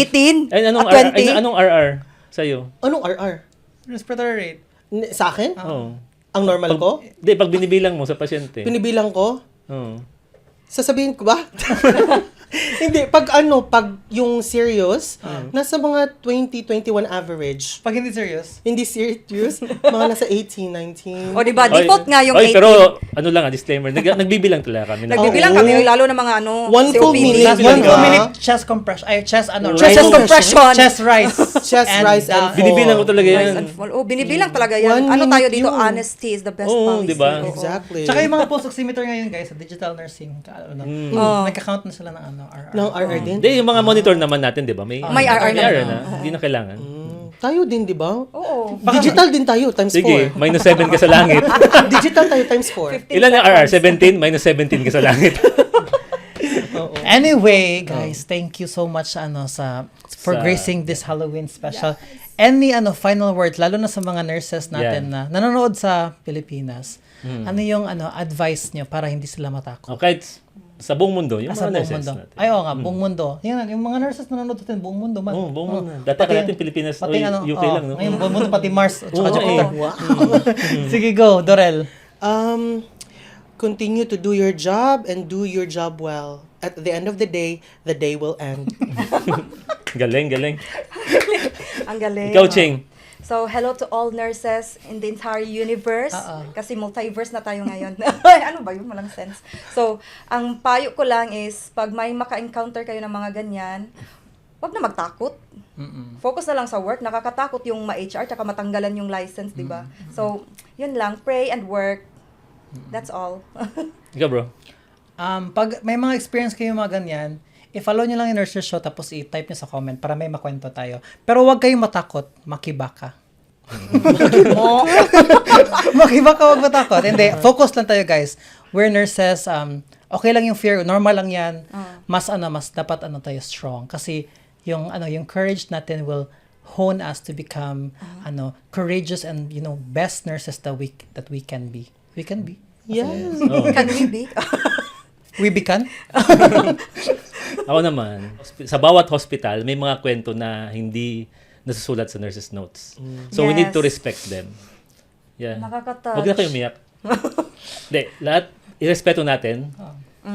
18 Ay, anong at RR? 20. Ay, anong RR sa'yo? Anong RR? Respiratory rate. Sa akin? Oo. Ang normal ko? Hindi, pag binibilang mo sa pasyente. Pinibilang ko? Oo. Sasabihin ko ba? Hindi, pag yung serious, nasa mga 20, 21 average. Pag hindi serious, Hindi serious, mga nasa 18, 19. O diba, default nga yung Oy, 18. pero ano lang disclaimer, nagbibilang talaga kami. Nagbibilang Oo. kami, lalo na mga ano, One full COPD. minute. last Yun 1 nga. minute chest compression. Ay, chest ano, Chest rice. compression. Chest rise. Chest rise and fall. Binibilang ko talaga Rise yan. and fall. Oh, binibilang talaga yan. One Ano tayo minute dito? yun. Honesty is the best Oo, policy. diba? Oo. Exactly. Tsaka yung mga pulse oximeter ngayon guys, sa digital nursing, nagka-count na sila ng ano, RR. Ng RR din? Hindi, yung mga monitor naman natin, di ba? May RR naman. na. Hindi na kailangan. Tayo din, di ba? Oo. Digital din tayo, times Sige, 4. minus 7 ka sa langit. Digital tayo, times 4. Ilan yung RR? 17? Minus 17 ka sa langit. Anyway, guys, thank you so much for gracing this Halloween special. Any final words lalo na sa mga nurses natin na nanonood sa Pilipinas? Ano yung advice nyo para hindi sila matakot? Kahit sa buong mundo, yung Sa mga buong nurses mundo. natin. Ay, oo nga, buong mundo. Yung mga nurses na nanonood natin, buong mundo man. Oo, buong mundo. Dati ka natin Pilipinas, pati UK lang, no? Ngayon, buong mundo, pati Mars, at saka Oo, Jupiter. Wow. Sige, go, Dorel. Continue to do your job and do your job well. At the end of the day will end. Galing, galing. Ang galing. Ikaw, Ching. So, hello to all nurses in the entire universe. Kasi multiverse na tayo ngayon. Ano ba yun? Walang sense. So, ang payo ko lang is, pag may maka-encounter kayo ng mga ganyan, wag na magtakot. Focus na lang sa work. Nakakatakot yung ma-HR tsaka matanggalan yung license, di ba? So, yun lang. Pray and work. That's all. Ikaw, bro. Pag may mga experience kayo mga ganyan, i-follow nyo lang yung Nurses Show tapos i-type nyo sa comment para may makwento tayo. Pero huwag kayong matakot, makibaka. Makibaka, huwag matakot. Hindi, focus lang tayo guys. We're nurses, okay lang yung fear, normal lang yan. Mas dapat tayo strong. Kasi yung courage natin will hone us to become courageous and best nurses that we can be. We can be. Yes. Can we be? We become. Ako naman, sa bawat hospital, may mga kwento na hindi nasusulat sa nurses' notes. So, we need to Yes. respect them. Yeah. Nakaka-touch. Huwag na kayo umiyak. Hindi, lahat, irespeto natin,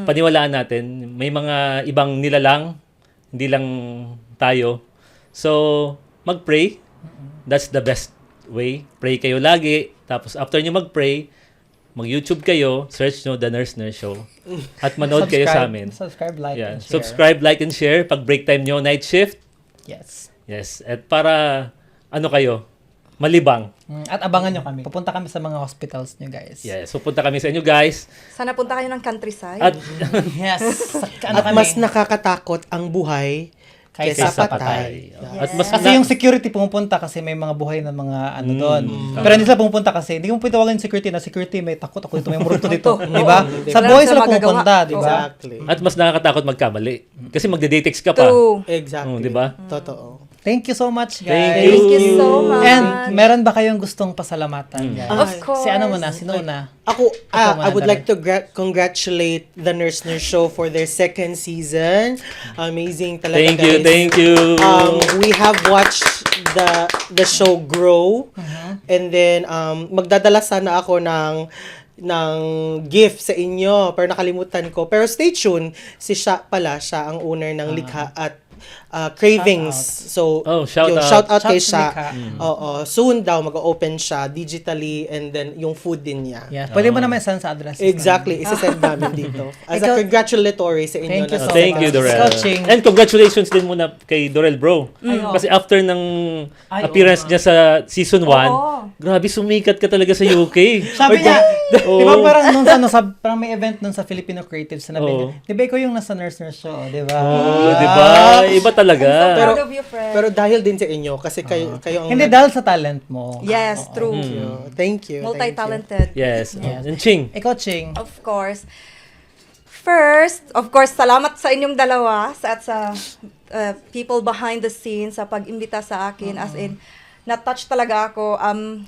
paniwalaan natin, may mga ibang nilalang, hindi lang tayo. So, mag-pray. That's the best way. Pray kayo lagi. Tapos, after nyo mag-pray, mag-YouTube kayo, search nyo The Nurse Show. At manood kayo sa amin. Subscribe, like, Yeah. and share. Subscribe, like, and share. Pag break time nyo, night shift. Yes. Yes. At para, kayo, malibang. At abangan nyo kami. Pupunta kami sa mga hospitals nyo, guys. Yes. So, punta kami sa inyo, guys. Sana punta kayo ng countryside. At, Yes. At mas nakakatakot ang buhay kaysa Kaysa patay. at mas Kasi yung security pumupunta kasi may mga buhay na mga doon. Pero hindi sila pumupunta kasi hindi mo pwede wala yung security may takot ako dito, may murto dito, di ba? Sa Wala buhay na sila magagawa. pumupunta, di ba? Exactly. At mas nakakatakot magkamali. Kasi magde-datex ka pa. True. Exactly. Di ba? Totoo. Thank you so much, guys. Thank Thank you so much. And meron ba kayong gustong pasalamatan, guys? Of course. Si ano muna? Sino una? Ako, Ikaw, I would Mandala. like to congratulate the Nurse Show for their second season. Amazing talaga, Thank you, guys. thank you. We have watched the show grow. And then, magdadala sana ako ng gift sa inyo. Pero nakalimutan ko. Pero stay tuned. Siya ang owner ng Likha at Cravings. So, Shout out. shout out kay Shout siya. to Likha. Oo, soon daw mag-open siya digitally and then yung food din niya. Yeah. Pwede mo naman send sa address. Exactly, isasend namin dito. As a congratulatory sa inyo. Thank you na so Thank much. you, Dorel. Coaching. And congratulations din muna kay Dorel, bro. Kasi after ng appearance niya sa season 1, Oo. grabe sumikat ka talaga sa UK. Sabi niya, Oo. di ba parang parang may event nun sa Filipino Creative, sinabi Oo. niya, di ba ikaw yung nasa nurse show, di ba? Oh, di ba? iba talaga. Proud of you, friend. Pero dahil din sa inyo, kasi kayo ang... Hindi dahil sa talent mo. Yes, true. Thank you. Multi-talented. Yes. And Ching. Ikaw, Ching. Of course. First, of course, salamat sa inyong dalawa at sa people behind the scenes sa pag-imbita sa akin. As in, na-touch talaga ako.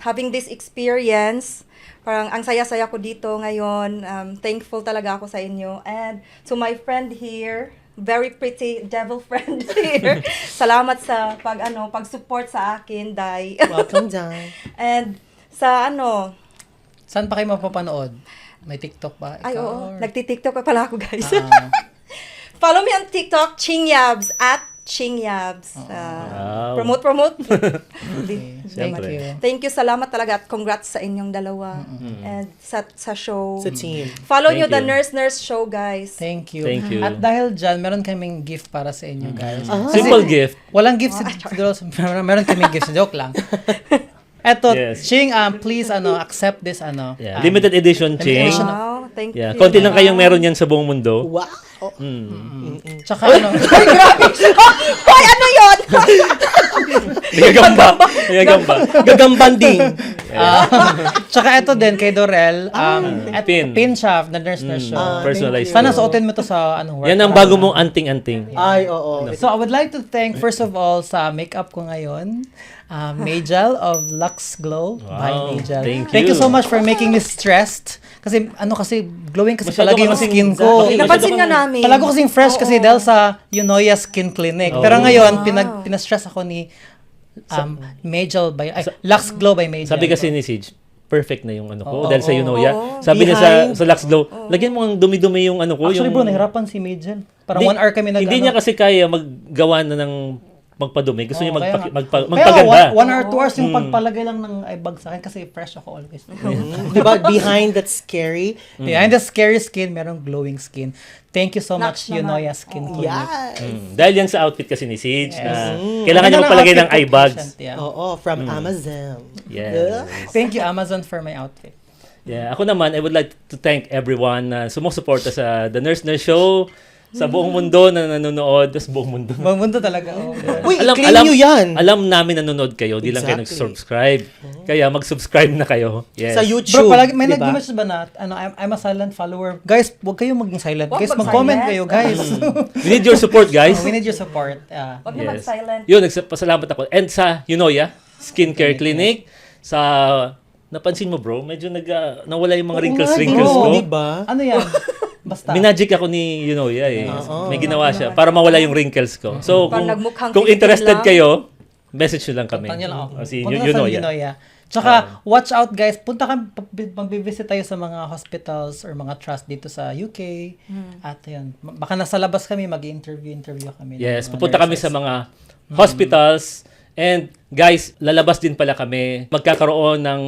Having this experience, parang ang saya-saya ko dito ngayon. Thankful talaga ako sa inyo. And to my friend here, very pretty devil friend here. Salamat sa pag-support sa akin, Day. Welcome, Jan. And sa Saan pa kayo mapapanood? May TikTok ba? ay, Ikaw, oo. or- Nagti-TikTok pa pala ako, guys. Ah. Follow me on TikTok, Chingyabs, @Chingyabs. Wow. Promote. Okay. Thank Siyempre. you. Thank you, salamat talaga at congrats sa inyong dalawa. And sa show. Sa team. Follow Thank nyo the you. Nurse Show, guys. Thank you. Thank you. At dahil dyan, meron kaming gift para sa inyo, guys. Simple gift. Walang gift si meron kaming gift. Joke lang. Eto, Yes. Ching, please, accept this, Yeah. Limited edition, Ching. edition. Wow, thank Yeah. you. Konti lang kayong meron yan sa buong mundo. Wow. Oh. Tsaka, Hoy, ano yun? Gagamba. Gagambanding. tsaka eto din, kay Dorel, Pin. pin siya, na Nurse Show. Personalized. Sana suotin mo to sa, work. Yan ang bago mong anting-anting. Ay, oo. So, I would like to thank, first of all, sa makeup ko ngayon, Majel of Lux Glow by Wow, Majel. thank you you. so much for making me stressed. Kasi, glowing kasi Masyado palagi yung kasing- skin ko. Masyado Napansin nga kang- namin. Talaga kasing fresh kasi dahil sa Eunoia Skin Clinic. Pero ngayon, pinastress ako ni Majel by, Lux Glow by Majel. Sabi kasi ni Sige, perfect na yung ko dahil sa Oo. Sabi niya sa Lux Glow, lagyan mo ang dumi-dumi yung ko. Actually yung, bro, nahirapan si Majel. Parang 1 hour kami Hindi niya kasi kaya maggawa na ng magpadumi. Gusto niya Kaya magpaganda. 1 hour, 2 hours yung pagpalagay lang ng eyebag sa akin kasi fresh ako always. Diba, behind that scary, Behind the scary skin, merong glowing skin. Thank you so much, Notch naman. Eunoia Skin Clinic. yes. Dahil yan sa outfit kasi ni Sige. Yes. Kailangan niya Ganda ng magpalagay ng outfit ko, eye bags. patient, yeah. Oo, from Amazon. Yes. Thank you, Amazon, for my outfit. Yeah, ako naman, I would like to thank everyone na sumusuporta sa The Nurse Show, sa buong mundo na nanonood, sa buong mundo. Mamundo talaga. Oh. Uy, i-claim nyo yan. Alam namin nanonood kayo, di lang kayo Exactly. nag-subscribe. Kaya mag-subscribe na kayo. Yes. Sa YouTube. Bro, palagi, may diba? nag-message ba na, I'm a silent follower. Guys, huwag kayong maging silent. Huwag Guys, mag-silent. mag-comment kayo, guys. We need your support, guys. We need your support. Huwag na Yes. mag-silent. Yun, nagpasalamat ako. And sa Eunoia Skincare Clinic, sa napansin mo bro, medyo nawala yung mga wrinkles Oo. ko. Diba? Ano yan? Basta. Minagic ako ni Eunoia eh. May ginawa siya para mawala yung wrinkles ko. So, Parang kung, nagmukhang kung Filipino interested lang. kayo, message nyo lang kami. Punta niyo lang ako. Si Punta na sa Eunoia. Eunoia. Tsaka, watch out guys. Punta ka, mag-visit tayo sa mga hospitals or mga trust dito sa UK. At yun, baka nasa labas kami, mag-interview kami. ng Yes, mga pupunta kami nurses. sa mga hospitals. And guys, lalabas din pala kami. Magkakaroon ng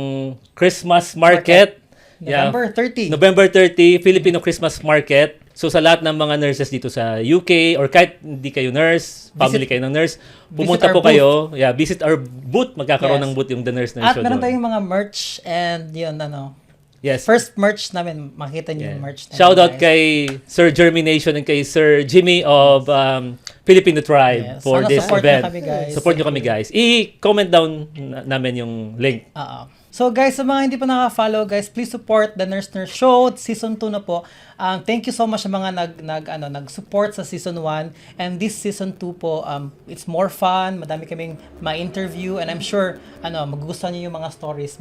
Christmas market. November 30. November 30, Filipino Christmas Market. So sa lahat ng mga nurses dito sa UK or kahit hindi kayo nurse, family kayo ng nurse, pumunta our po kayo. Yeah, visit our booth. Magkakaroon Yes. ng booth yung The Nurse At Show meron doon. tayong mga merch and yun, Yes. first merch namin, makita niyo Yeah. yung merch namin. Shout out guys. kay Sir Germination and kay Sir Jimmy of Filipino Tribe Yes. for Sana this support event. nyo kami, guys. Support nyo kami, guys. I-comment down namin yung link. So guys, sa mga hindi pa nakaka-follow, guys, please support The Nurse Show. Season 2 na po. Thank you so much sa mga nag-support sa Season 1. And this Season 2 po, it's more fun. Madami kaming ma-interview. And I'm sure, magugustuhan niyo yung mga stories,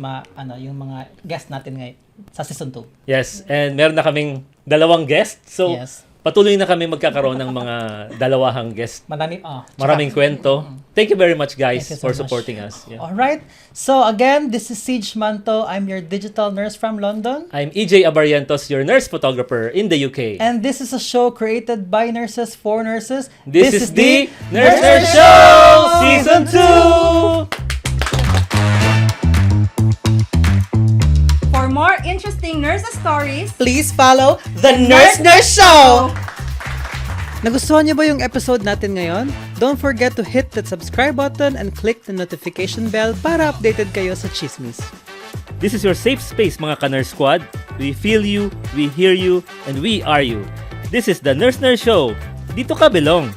yung mga guests natin ngayon sa Season 2. Yes, and meron na kaming 2 guests. So, Yes. patuloy na kami magkakaroon ng mga 2 guests. Maraming kwento. Thank you very much, guys, Thank you so for much. supporting us. Yeah. Alright. So again, this is Sige Manto. I'm your digital nurse from London. I'm EJ Abarientos, your nurse photographer in the UK. And this is a show created by nurses for nurses. This is the Nurse Show Season 2! For more interesting nurses stories, Please follow The Nurse Show! Nagustuhan niyo ba yung episode natin ngayon? Don't forget to hit that subscribe button and click the notification bell para updated kayo sa chismis. This is your safe space, mga ka-Nurse Squad. We feel you, we hear you, and we are you. This is the Nurse Show. Dito ka belong.